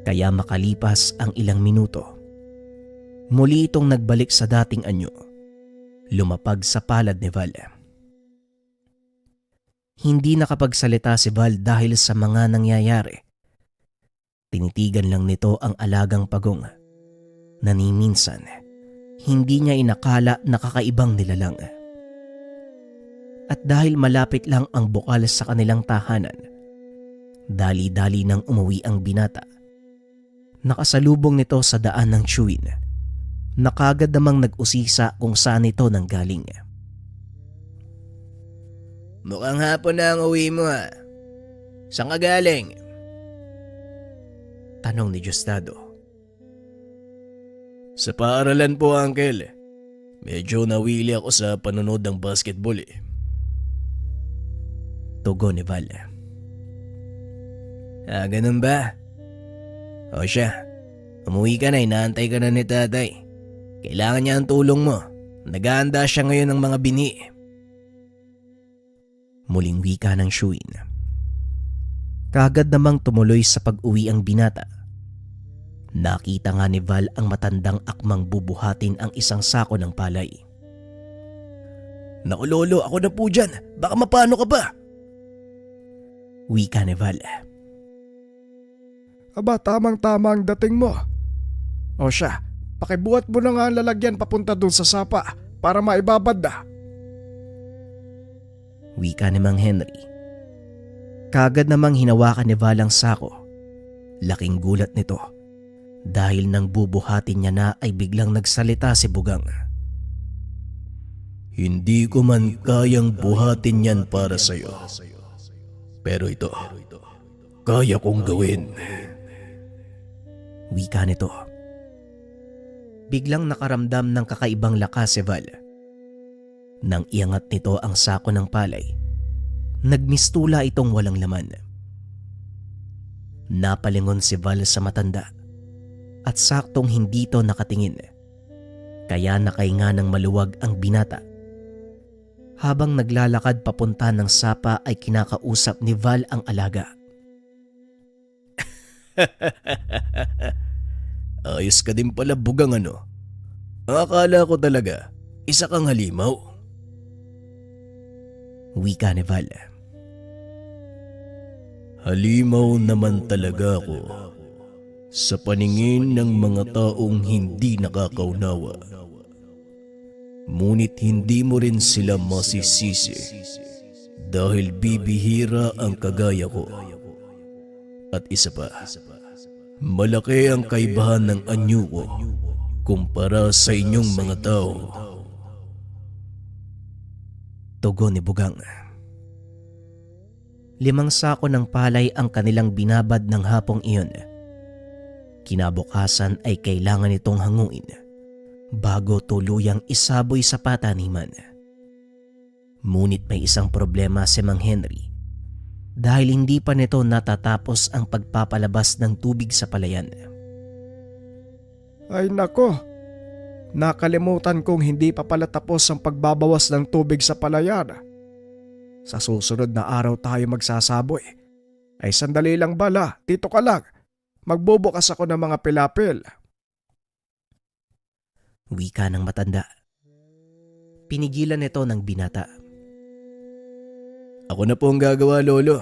Kaya makalipas ang ilang minuto, muli itong nagbalik sa dating anyo, lumapag sa palad ni Val. Hindi nakapagsalita si Val dahil sa mga nangyayari. Tinitigan lang nito ang alagang pagong na ni minsan hindi niya inakala na kakaibang nilalang. At dahil malapit lang ang bukal sa kanilang tahanan, dali-dali nang umuwi ang binata. Nakasalubong nito sa daan ng tsuwin, na kagad namang nag-usisa kung saan ito nanggaling. Mukhang hapon na ang uwi mo ha. Saan ka galing? Tanong ni Diosdado. Sa paaralan po, Uncle. Medyo nawili ako sa panonood ng basketball. Tugon ni Val. Ganun ba? O siya, umuwi ka na, inaantay ka na ni tatay. Kailangan niya ang tulong mo. Nag-aanda siya ngayon ng mga bini. Muling wika ng Shuin. Kaagad namang tumuloy sa pag-uwi ang binata. Nakita nga ni Val ang matandang akmang bubuhatin ang isang sako ng palay. Naku lolo, ako na po dyan. Baka mapano ka ba? Wika ni Val. Aba, tamang-tama ang dating mo. O siya, pakibuhat mo na nga ang lalagyan papunta dun sa sapa para maibabad na. Wika ni Mang Henry. Kaagad namang hinawakan ni Val ang sako. Laking gulat nito dahil nang bubuhatin niya na ay biglang nagsalita si Bugang. Hindi ko man kayang buhatin yan para sa'yo. Pero ito, kaya kong gawin. Wika nito. Biglang nakaramdam ng kakaibang lakas si Val. Nang iangat nito ang sako ng palay, nagmistula itong walang laman. Napalingon si Val sa matanda at saktong hindi ito nakatingin. Kaya nakahinga ng maluwag ang binata. Habang naglalakad papunta ng sapa ay kinakausap ni Val ang alaga. Ayos ka din pala Bugang ano. Akala ko talaga, isa kang halimaw. Wika ni Val. Halimaw naman talaga ako sa paningin ng mga taong hindi nakakaunawa. Ngunit hindi mo rin sila masisisi dahil bibihira ang kagaya ko. At isa pa, malaki ang kaibahan ng anyo ko kumpara sa inyong mga tao. Tugon ni Bugang. 5 sako ng palay ang kanilang binabad ng hapong iyon. Kinabukasan ay kailangan itong hanguin bago tuluyang isaboy sa pataniman. Ngunit may isang problema si Mang Henry dahil hindi pa nito natatapos ang pagpapalabas ng tubig sa palayan. Ay nako, nakalimutan kong hindi pa pala tapos ang pagbabawas ng tubig sa palayan. Sa susunod na araw tayo magsasaboy. Ay sandali lang bala, dito ka lang. Magbubukas ako ng mga pilapil. Wika ng matanda. Pinigilan nito ng binata. Ako na po ang gagawa lolo.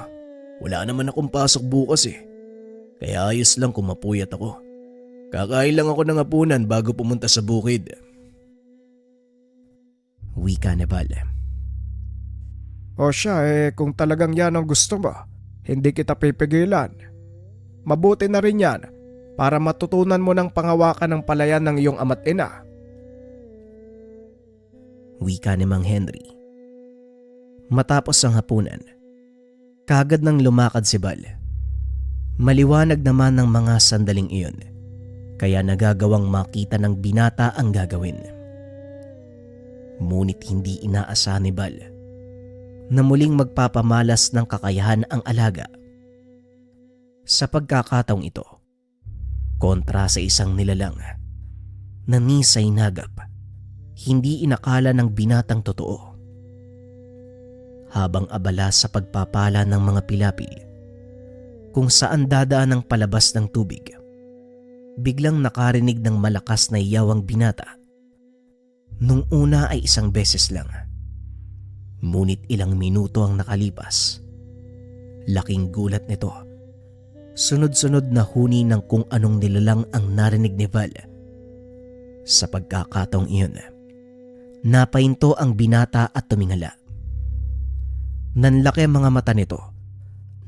Wala naman akong pasok bukas eh. Kaya ayos lang kung mapuyat ako. Kakain lang ako ng hapunan bago pumunta sa bukid. Wika ni Val. O siya, kung talagang yan ang gusto mo, hindi kita pipigilan. Mabuti na rin yan para matutunan mo ng pangawakan ng palayan ng iyong ama't ina. Wika ni Mang Henry. Matapos ang hapunan, kaagad nang lumakad si Val. Maliwanag naman ng mga sandaling iyon, kaya nagagawang makita ng binata ang gagawin. Ngunit hindi inaasahan ni Val na muling magpapamalas ng kakayahan ang alaga. Sa pagkakataong ito, kontra sa isang nilalang na nisay nagap, hindi inakala ng binatang totoo. Habang abala sa pagpapala ng mga pilapil, kung saan dadaan ang palabas ng tubig, biglang nakarinig ng malakas na iyaw ang binata. Nung una ay isang beses lang, ngunit ilang minuto ang nakalipas. Laking gulat nito. Sunod-sunod na huni ng kung anong nilalang ang narinig ni Val. Sa pagkakataong iyon, napahinto ang binata at tumingala. Nanlaki ang mga mata nito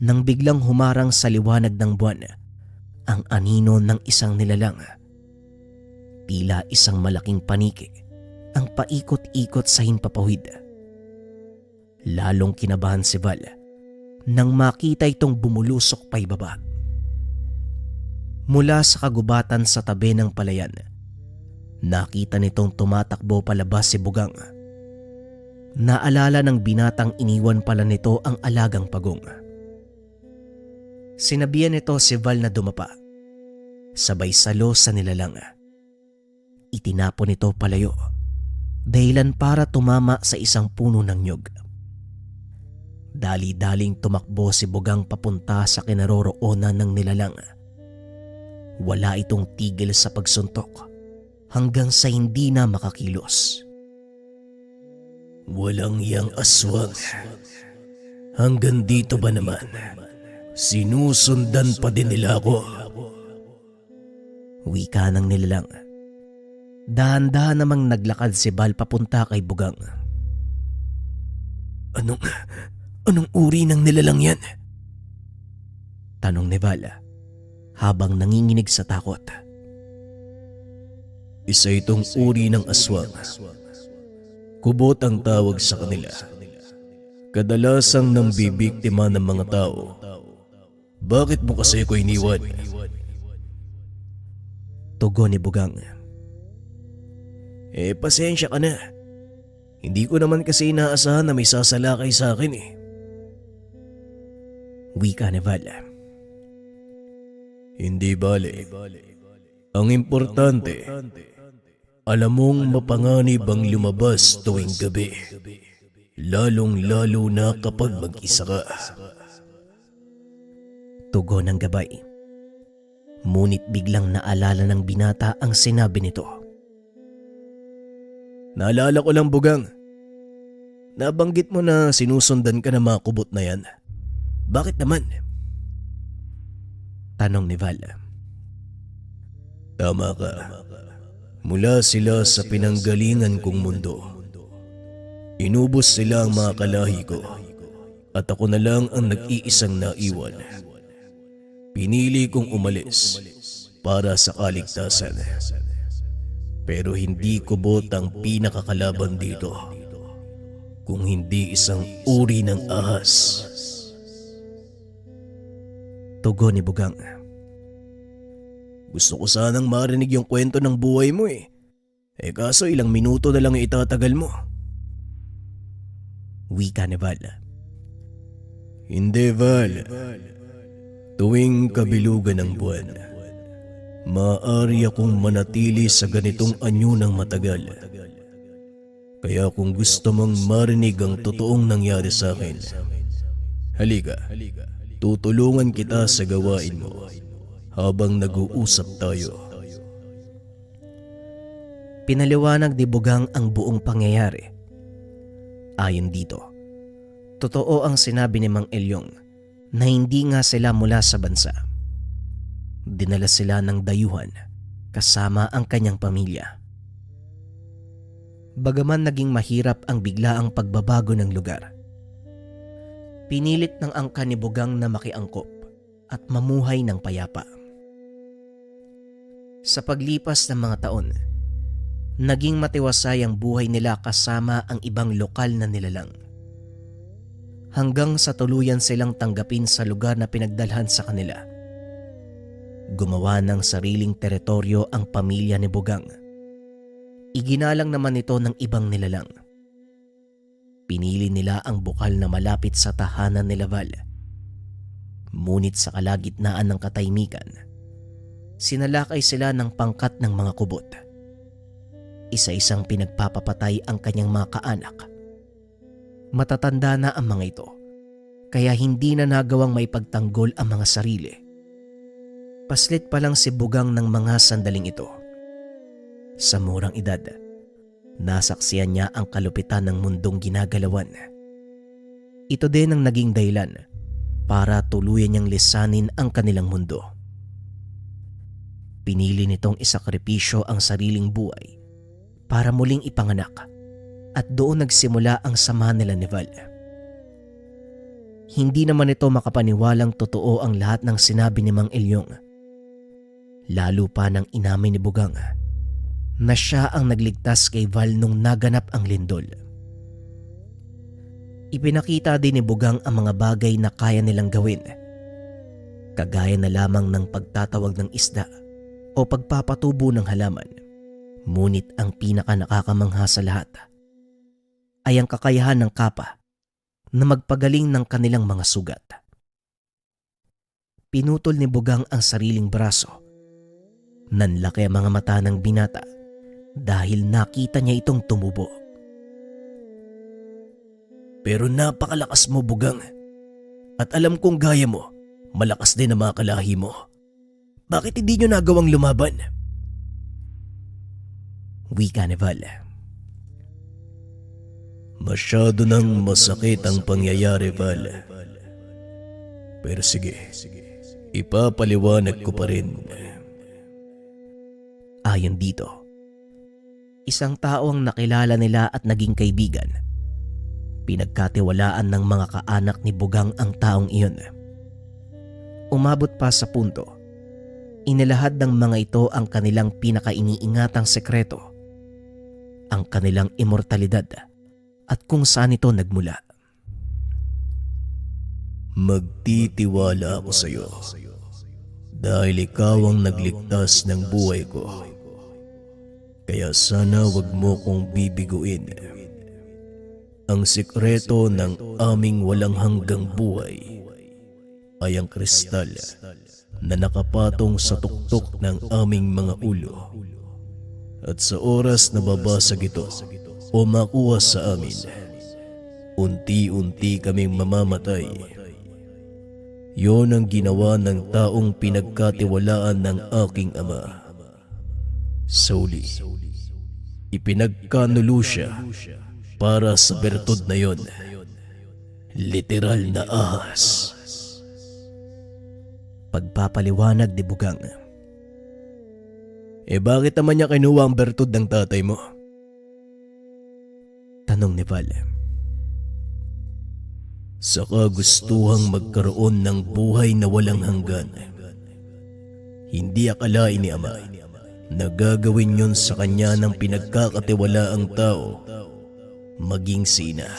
nang biglang humarang sa liwanag ng buwan ang anino ng isang nilalang. Tila isang malaking paniki ang paikot-ikot sa himpapawid. Lalong kinabahan si Val nang makita itong bumulusok paibaba. Mula sa kagubatan sa tabi ng palayan, nakita nitong tumatakbo palabas si Bugang. Naalala ng binatang iniwan pala nito ang alagang pagong. Sinabihan nito si Val na dumapa. Sabay salo sa nilalang. Itinapon nito palayo, dahilan para tumama sa isang puno ng nyug. Dali-daling tumakbo si Bugang papunta sa kinaroroonan ng nilalang. Wala itong tigil sa pagsuntok hanggang sa hindi na makakilos. Walang yang aswang. Hanggang dito ba naman? Sinusundan pa din nila ako. Wika ng nilalang. Dahan-dahan namang naglakad si Val papunta kay Bugang. Anong uri ng nilalang yan? Tanong ni Val habang nanginginig sa takot. Isa itong uri ng aswang. Kubot ang tawag sa kanila. Kadalasang nambibiktima ng mga tao. Bakit mo kasi ako iniwan? Tugon ni Bugang. Pasensya ka na. Hindi ko naman kasi inaasahan na may sasalakay sa akin eh. Wika ni Val. Hindi bale. Ang importante, alam mong mapanganib ang lumabas tuwing gabi. Lalong-lalo na kapag mag-isa ka. Tugon ng gabay. Ngunit biglang naalala ng binata ang sinabi nito. Naalala ko lang, Bugang. Nabanggit mo na sinusundan ka ng mga kubot na yan. Bakit naman? Tanong ni Val. Tama ka. Mula sila sa pinanggalingan kong mundo. Inubos sila ang mga kalahi ko at ako na lang ang nag-iisang naiwan. Pinili kong umalis para sa kaligtasan. Pero hindi kubot ang pinakakalaban dito, kung hindi isang uri ng ahas. Tugon ni Bugang. Gusto ko sanang marinig yung kwento ng buhay mo eh. Kaso ilang minuto na lang itatagal mo. Wika ni Val. Hindi, Val. Tuwing kabilugan ng buwan, maaari akong manatili sa ganitong anyo ng matagal. Kaya kung gusto mong marinig ang totoong nangyari sa akin, halika, tutulungan kita sa gawain mo habang nag-uusap tayo. Pinaliwanag ni Bugang ang buong pangyayari. Ayon dito, totoo ang sinabi ni Mang Elyong na hindi nga sila mula sa bansa. Dinala sila ng dayuhan kasama ang kanyang pamilya. Bagaman naging mahirap ang biglaang pagbabago ng lugar, pinilit ng angkan ni Bugang na makiangkop at mamuhay ng payapa. Sa paglipas ng mga taon, naging matiwasay ang buhay nila kasama ang ibang lokal na nilalang. Hanggang sa tuluyan silang tanggapin sa lugar na pinagdalhan sa kanila. Gumawa ng sariling teritoryo ang pamilya ni Bugang. Iginalang naman ito ng ibang nilalang. Pinili nila ang bukal na malapit sa tahanan ni Val. Ngunit sa kalagitnaan ng katahimikan, sinalakay sila ng pangkat ng mga kubot. Isa-isang pinagpapapatay ang kanyang mga kaanak. Matatanda na ang mga ito, kaya hindi na nagawang maipagtanggol ang mga sarili. Paslit pa lang si Bugang ng mga sandaling ito. Sa murang edad, nasaksiyan niya ang kalupitan ng mundong ginagalawan. Ito din ang naging dahilan para tuluyan niyang lisanin ang kanilang mundo. Pinili nitong isakripisyo ang sariling buhay para muling ipanganak at doon nagsimula ang sama nila ni Val. Hindi naman ito makapaniwalang totoo ang lahat ng sinabi ni Mang Elyong. Lalo pa nang inamin ni Bugang na siya ang nagligtas kay Val nung naganap ang lindol. Ipinakita din ni Bugang ang mga bagay na kaya nilang gawin, kagaya na lamang ng pagtatawag ng isda o pagpapatubo ng halaman. Ngunit ang pinaka nakakamangha sa lahat ay ang kakayahan ng kapa na magpagaling ng kanilang mga sugat. Pinutol ni Bugang ang sariling braso. Nanlaki ang mga mata ng binata dahil nakita niya itong tumubo. Pero napakalakas mo, Bugang. At alam kong gaya mo, malakas din ang mga kalahi mo. Bakit hindi nyo nagawang lumaban? Wika ni Val. Masyado nang masakit ang pangyayari, Val. Pero sige, ipapaliwanag ko pa rin. Ayon dito, isang tao ang nakilala nila at naging kaibigan. Pinagkatiwalaan ng mga kaanak ni Bugang ang taong iyon. Umabot pa sa punto, inilahad ng mga ito ang kanilang pinakainiingatang sekreto, ang kanilang immortalidad at kung saan ito nagmula. Magtitiwala ako sa iyo dahil ikaw ang nagligtas ng buhay ko. Kaya sana wag mo kong bibiguin. Ang sikreto ng aming walang hanggang buhay ay ang kristal na nakapatong sa tuktok ng aming mga ulo. At sa oras na babasag ito o makuha sa amin, unti-unti kaming mamamatay. Yon ang ginawa ng taong pinagkatiwalaan ng aking ama. Sauli, ipinagkanulo siya para sa bertud na yon. Literal na ahas. Pagpapaliwanag ni Bugang. Bakit naman niya kinuha ang bertud ng tatay mo? Tanong ni Val. Sa kagustuhang magkaroon ng buhay na walang hanggan. Hindi akalain ni ama na gagawin yun sa kanya ng pinagkakatiwalaang tao, maging sina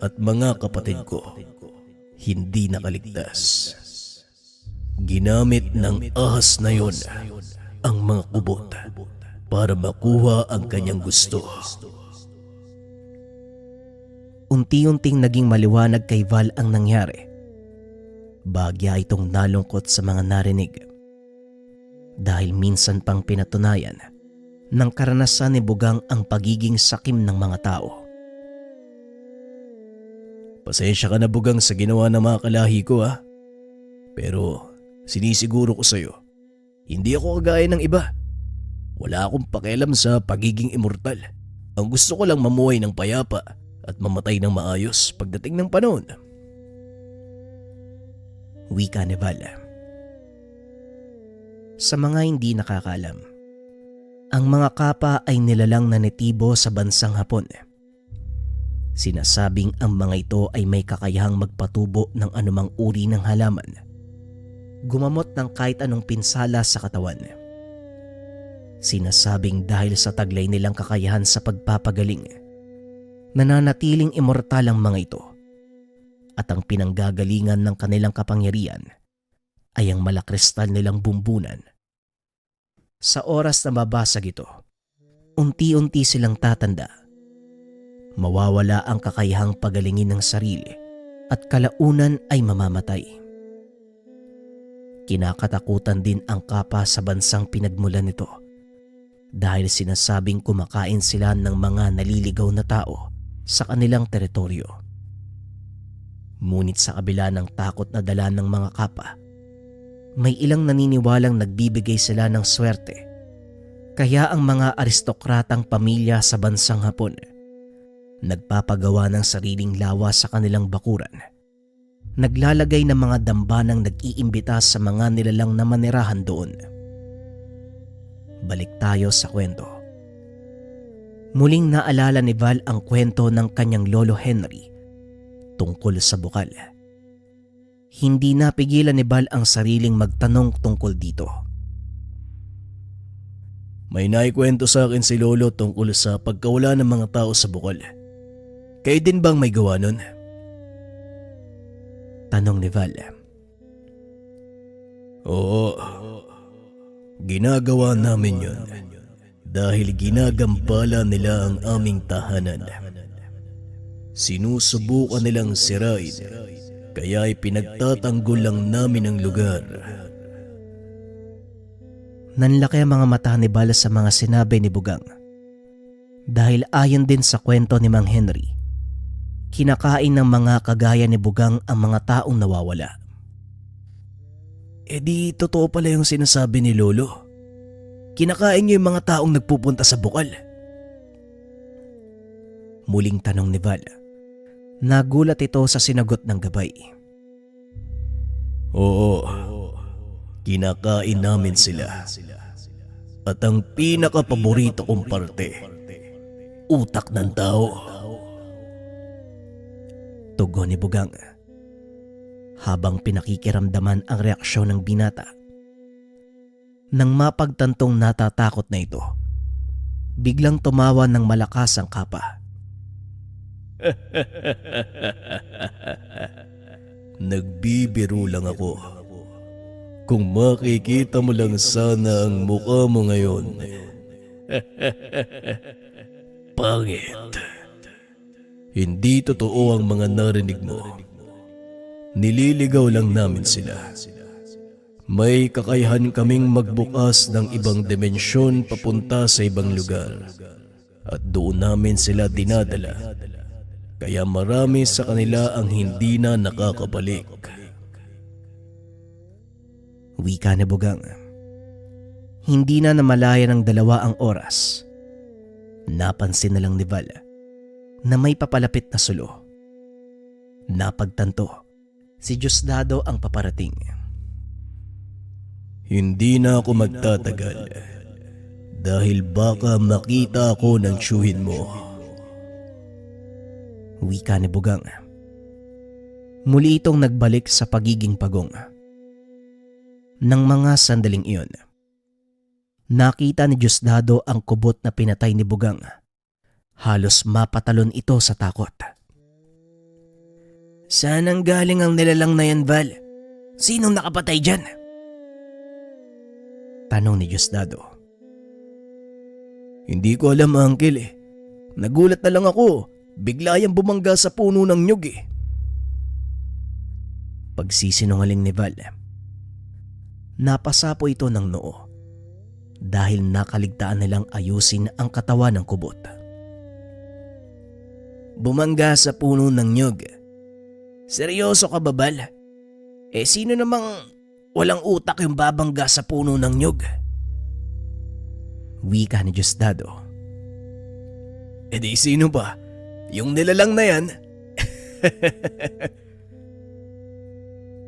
at mga kapatid ko, hindi nakaligtas. Ginamit ng ahas na yon ang mga kubot para makuha ang kanyang gusto. Unti-unting naging maliwanag kay Val ang nangyari. Bagya itong nalungkot sa mga narinig. Dahil minsan pang pinatunayan ng karanasan ni Bugang ang pagiging sakim ng mga tao. Pasensya ka na, Bugang, sa ginawa ng mga kalahi ko, ha? Pero sinisiguro ko sa'yo, hindi ako kagaya ng iba. Wala akong pakialam sa pagiging immortal. Ang gusto ko lang mamuhay ng payapa at mamatay ng maayos pagdating ng panahon. Wika ni Val. Sa mga hindi nakakaalam, ang mga kapa ay nilalang na netibo sa bansang Hapon. Sinasabing ang mga ito ay may kakayahang magpatubo ng anumang uri ng halaman, gumamot ng kahit anong pinsala sa katawan. Sinasabing dahil sa taglay nilang kakayahan sa pagpapagaling, nananatiling immortal ang mga ito, at ang pinanggagalingan ng kanilang kapangyarihan ay ang malakristal nilang bumbunan. Sa oras na mabasag ito, unti-unti silang tatanda. Mawawala ang kakayahang pagalingin ng sarili at kalaunan ay mamamatay. Kinakatakutan din ang kapa sa bansang pinagmulan nito dahil sinasabing kumakain sila ng mga naliligaw na tao sa kanilang teritoryo. Ngunit sa kabila ng takot na dala ng mga kapa, may ilang naniniwalang nagbibigay sila ng swerte. Kaya ang mga aristokratang pamilya sa bansang Hapon nagpapagawa ng sariling lawa sa kanilang bakuran. Naglalagay ng mga dambanang nag-iimbita sa mga nilalang na manirahan doon. Balik tayo sa kwento. Muling naalala ni Val ang kwento ng kanyang lolo Henry tungkol sa bukal. Hindi napigilan ni Val ang sariling magtanong tungkol dito. May naikwento sa akin si lolo tungkol sa pagkawala ng mga tao sa bukal. Kayo din bang may gawa nun? Tanong ni Val. Oo. Ginagawa namin yun dahil ginagambala nila ang aming tahanan. Sinusubukan nilang sirain Kaya pinagtatanggol lang namin ang lugar. Nanlaki ang mga mata ni Val sa mga sinabi ni Bugang. Dahil ayon din sa kwento ni Mang Henry, kinakain ng mga kagaya ni Bugang ang mga taong nawawala. E di totoo pala yung sinasabi ni Lolo. Kinakain niyo yung mga taong nagpupunta sa bukal. Muling tanong ni Val. Nagulat ito sa sinagot ng gabay. Oo, kinakain namin sila. At ang pinaka-paborito kong parte, utak ng tao. Tugon ni Bugang. Habang pinakikiramdaman ang reaksyon ng binata. Nang mapagtantong natatakot na ito, biglang tumawa ng malakas ang kapa. Nagbibiro lang ako. Kung makikita mo lang sana ang mukha mo ngayon. Pangit. Hindi totoo ang mga narinig mo. Nililigaw lang namin sila. May kakayahan kaming magbukas ng ibang dimensyon papunta sa ibang lugar. At doon namin sila dinadala. Kaya marami sa kanila ang hindi na nakakabalik. Wika ni Bugang. Hindi na namalaya ng 2 ang oras. Napansin na lang ni Val na may papalapit na sulo. Napagtanto, si Diosdado ang paparating. Hindi na ako magtatagal dahil baka makita ako ng tiyuhin mo. Wika ni Bugang. Muli itong nagbalik sa pagiging pagong. Nang mga sandaling iyon, nakita ni Diosdado ang kubot na pinatay ni Bugang. Halos mapatalon ito sa takot. Saan ang galing ang nilalang na yan, Val? Sinong nakapatay dyan? Tanong ni Diosdado. Hindi ko alam, Uncle eh. Nagulat na lang ako. Bigla yang bumangga sa puno ng nyug eh. Pagsisinungaling ni Val. Napasapo ito ng noo dahil nakaligtaan nilang ayusin ang katawan ng kubot. Bumangga sa puno ng nyug. Seryoso ka ba, Val? Eh sino namang walang utak yung babangga sa puno ng nyug? Wika ni Diosdado. E di sino ba? Yung nilalang na yan?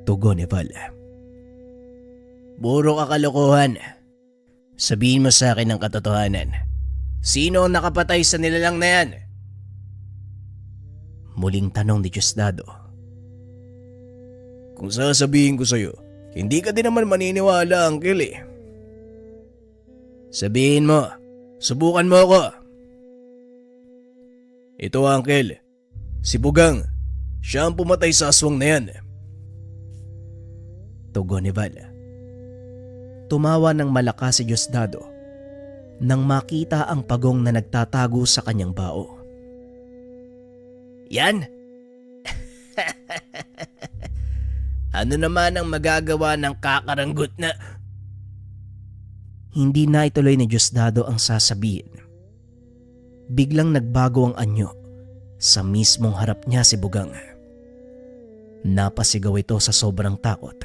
Tugon ni Val. Puro kakalokohan. Sabihin mo sa akin ang katotohanan. Sino ang nakapatay sa nilalang na yan? Muling tanong ni Diosdado. Kung sasabihin ko sa'yo, hindi ka din naman maniniwala, Uncle eh. Sabihin mo. Subukan mo ako. Ito, Uncle. Si Bugang. Siya ang pumatay sa aswang na yan. Tugon ni Val. Tumawa ng malakas si Diosdado nang makita ang pagong na nagtatago sa kanyang bao. Yan? Ano naman ang magagawa ng kakaranggot na... Hindi na ituloy ni Diosdado ang sasabihin. Biglang nagbago ang anyo. Sa mismong harap niya si Bugang. Napasigaw ito sa sobrang takot.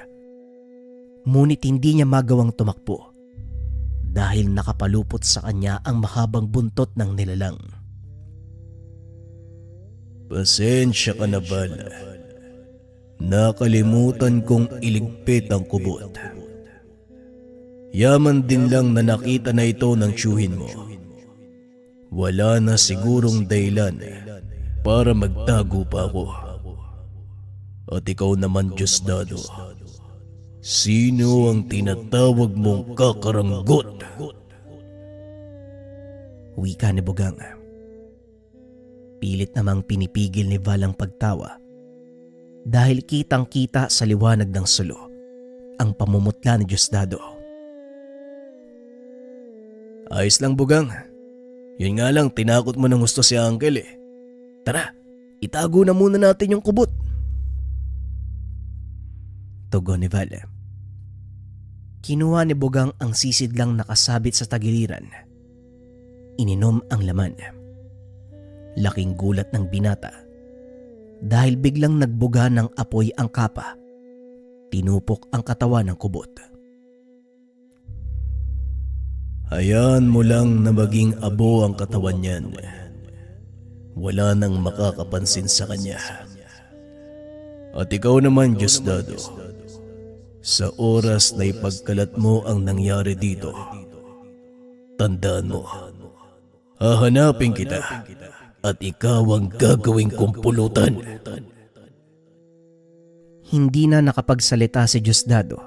Ngunit hindi niya magawang tumakbo dahil nakapalupot sa kanya ang mahabang buntot ng nilalang. Pasensya ka na, Val. Nakalimutan kong iligpit ang kubot. Yaman din lang na nakita na ito ng tiyuhin mo. Wala na sigurong dahilan para magtago pa ako. At ikaw naman, Diosdado, sino ang tinatawag mong kakaranggot? Wika ni Bugang. Pilit namang pinipigil ni Val ang pagtawa dahil kitang-kita sa liwanag ng sulo ang pamumutla ni Diosdado. Ayos lang, Bugang. Yun nga lang, tinakot mo ng gusto si Uncle eh. Tara, itago na muna natin yung kubot. Tugon ni Val. Kinuha ni Bugang ang sisidlang nakasabit sa tagiliran. Ininom ang laman. Laking gulat ng binata dahil biglang nagbuga ng apoy ang kapa. Tinupok ang katawan ng kubot. Hayaan mo lang na maging abo ang katawan niyan. Wala nang makakapansin sa kanya. At ikaw naman, Diosdado, sa oras na ipagkalat mo ang nangyari dito, tandaan mo, hahanapin kita at ikaw ang gagawing kumpulutan. Hindi na nakapagsalita si Diosdado.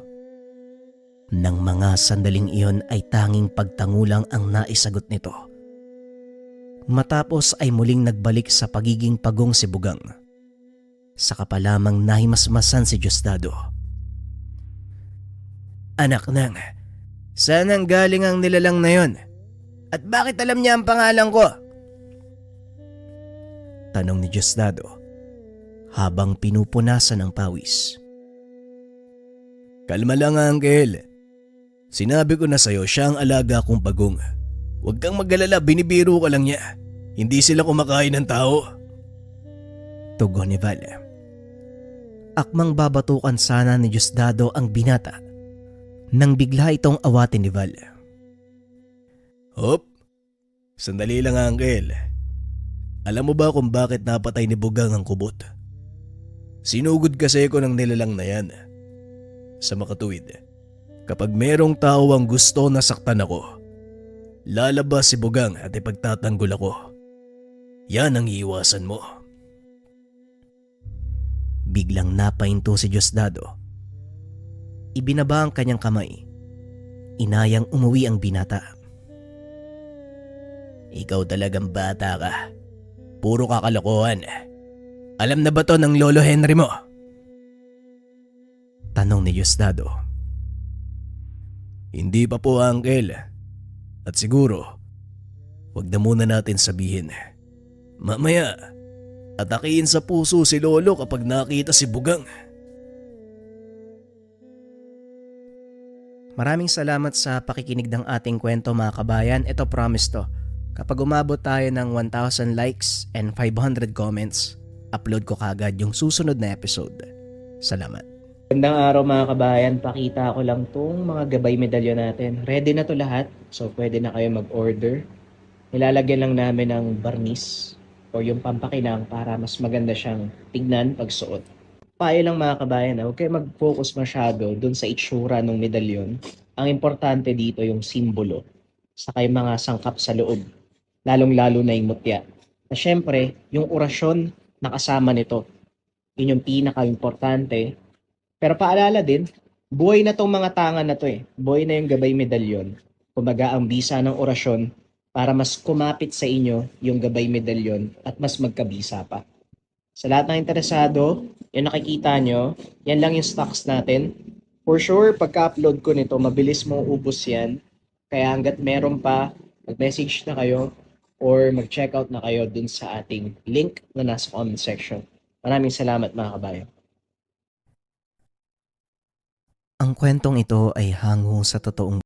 Nang mga sandaling iyon ay tanging pagtangulang ang naisagot nito. Matapos ay muling nagbalik sa pagiging pagong si Bugang. Saka pa lamang nahimasmasan si Diosdado. Anak nang, saan ang galing ang nilalang na yon? At bakit alam niya ang pangalan ko? Tanong ni Diosdado habang pinupunasan ng pawis. Kalma lang, Uncle. Sinabi ko na sa'yo, siya ang alaga kong bagong. Huwag kang mag-alala, binibiro ka lang niya. Hindi sila kumakain ng tao. Tugon ni Val. Akmang babatukan sana ni Diosdado ang binata nang bigla itong awatin ni Val. Hop, sandali lang, Uncle. Alam mo ba kung bakit napatay ni Bugang ang kubot? Sinugod kasi ko ng nilalang na yan. Sa makatuwid, kapag merong tao ang gusto na saktan ako, lalabas si Bugang at ipagtatanggol ako. Yan ang iiwasan mo. Biglang napahinto si Diosdado. Ibinaba ang kanyang kamay. Inayang umuwi ang binata. Ikaw talagang bata ka. Puro kakalokohan. Alam na ba to ng Lolo Henry mo? Tanong ni Diosdado. Hindi pa po, Uncle. At siguro, wag na muna natin sabihin. Mamaya, atakiin sa puso si Lolo kapag nakita si Bugang. Maraming salamat sa pakikinig ng ating kwento mga kabayan. Ito promise to. Kapag umabot tayo ng 1,000 likes and 500 comments, upload ko kagad yung susunod na episode. Salamat. Magandang araw mga kabayan. Pakita ko lang tong mga gabay medalyon natin. Ready na to lahat. So pwede na kayo mag-order. Nilalagyan lang namin ng barnis o yung pampakinang para mas maganda siyang tignan pag suot. Payo lang mga kabayan, huwag kayo mag-focus masyado dun sa itsura ng medalyon. Ang importante dito yung simbolo saka yung mga sangkap sa loob. Lalong-lalo na yung mutya. Na syempre, yung orasyon na kasama nito. Yun yung pinaka-importante. Pero paalala din, buhay na tong mga tangan na to eh. Buhay na yung gabay medalyon. Kumbaga ang bisa ng orasyon para mas kumapit sa inyo yung gabay medalyon at mas magkabisa pa. Sa lahat ng interesado, yung nakikita nyo, yan lang yung stocks natin. For sure, pagka-upload ko nito, mabilis mong ubos yan. Kaya hanggat meron pa, mag-message na kayo or mag-checkout na kayo dun sa ating link na nasa comment section. Maraming salamat mga kabayan. Ang kwentong ito ay hango sa totoong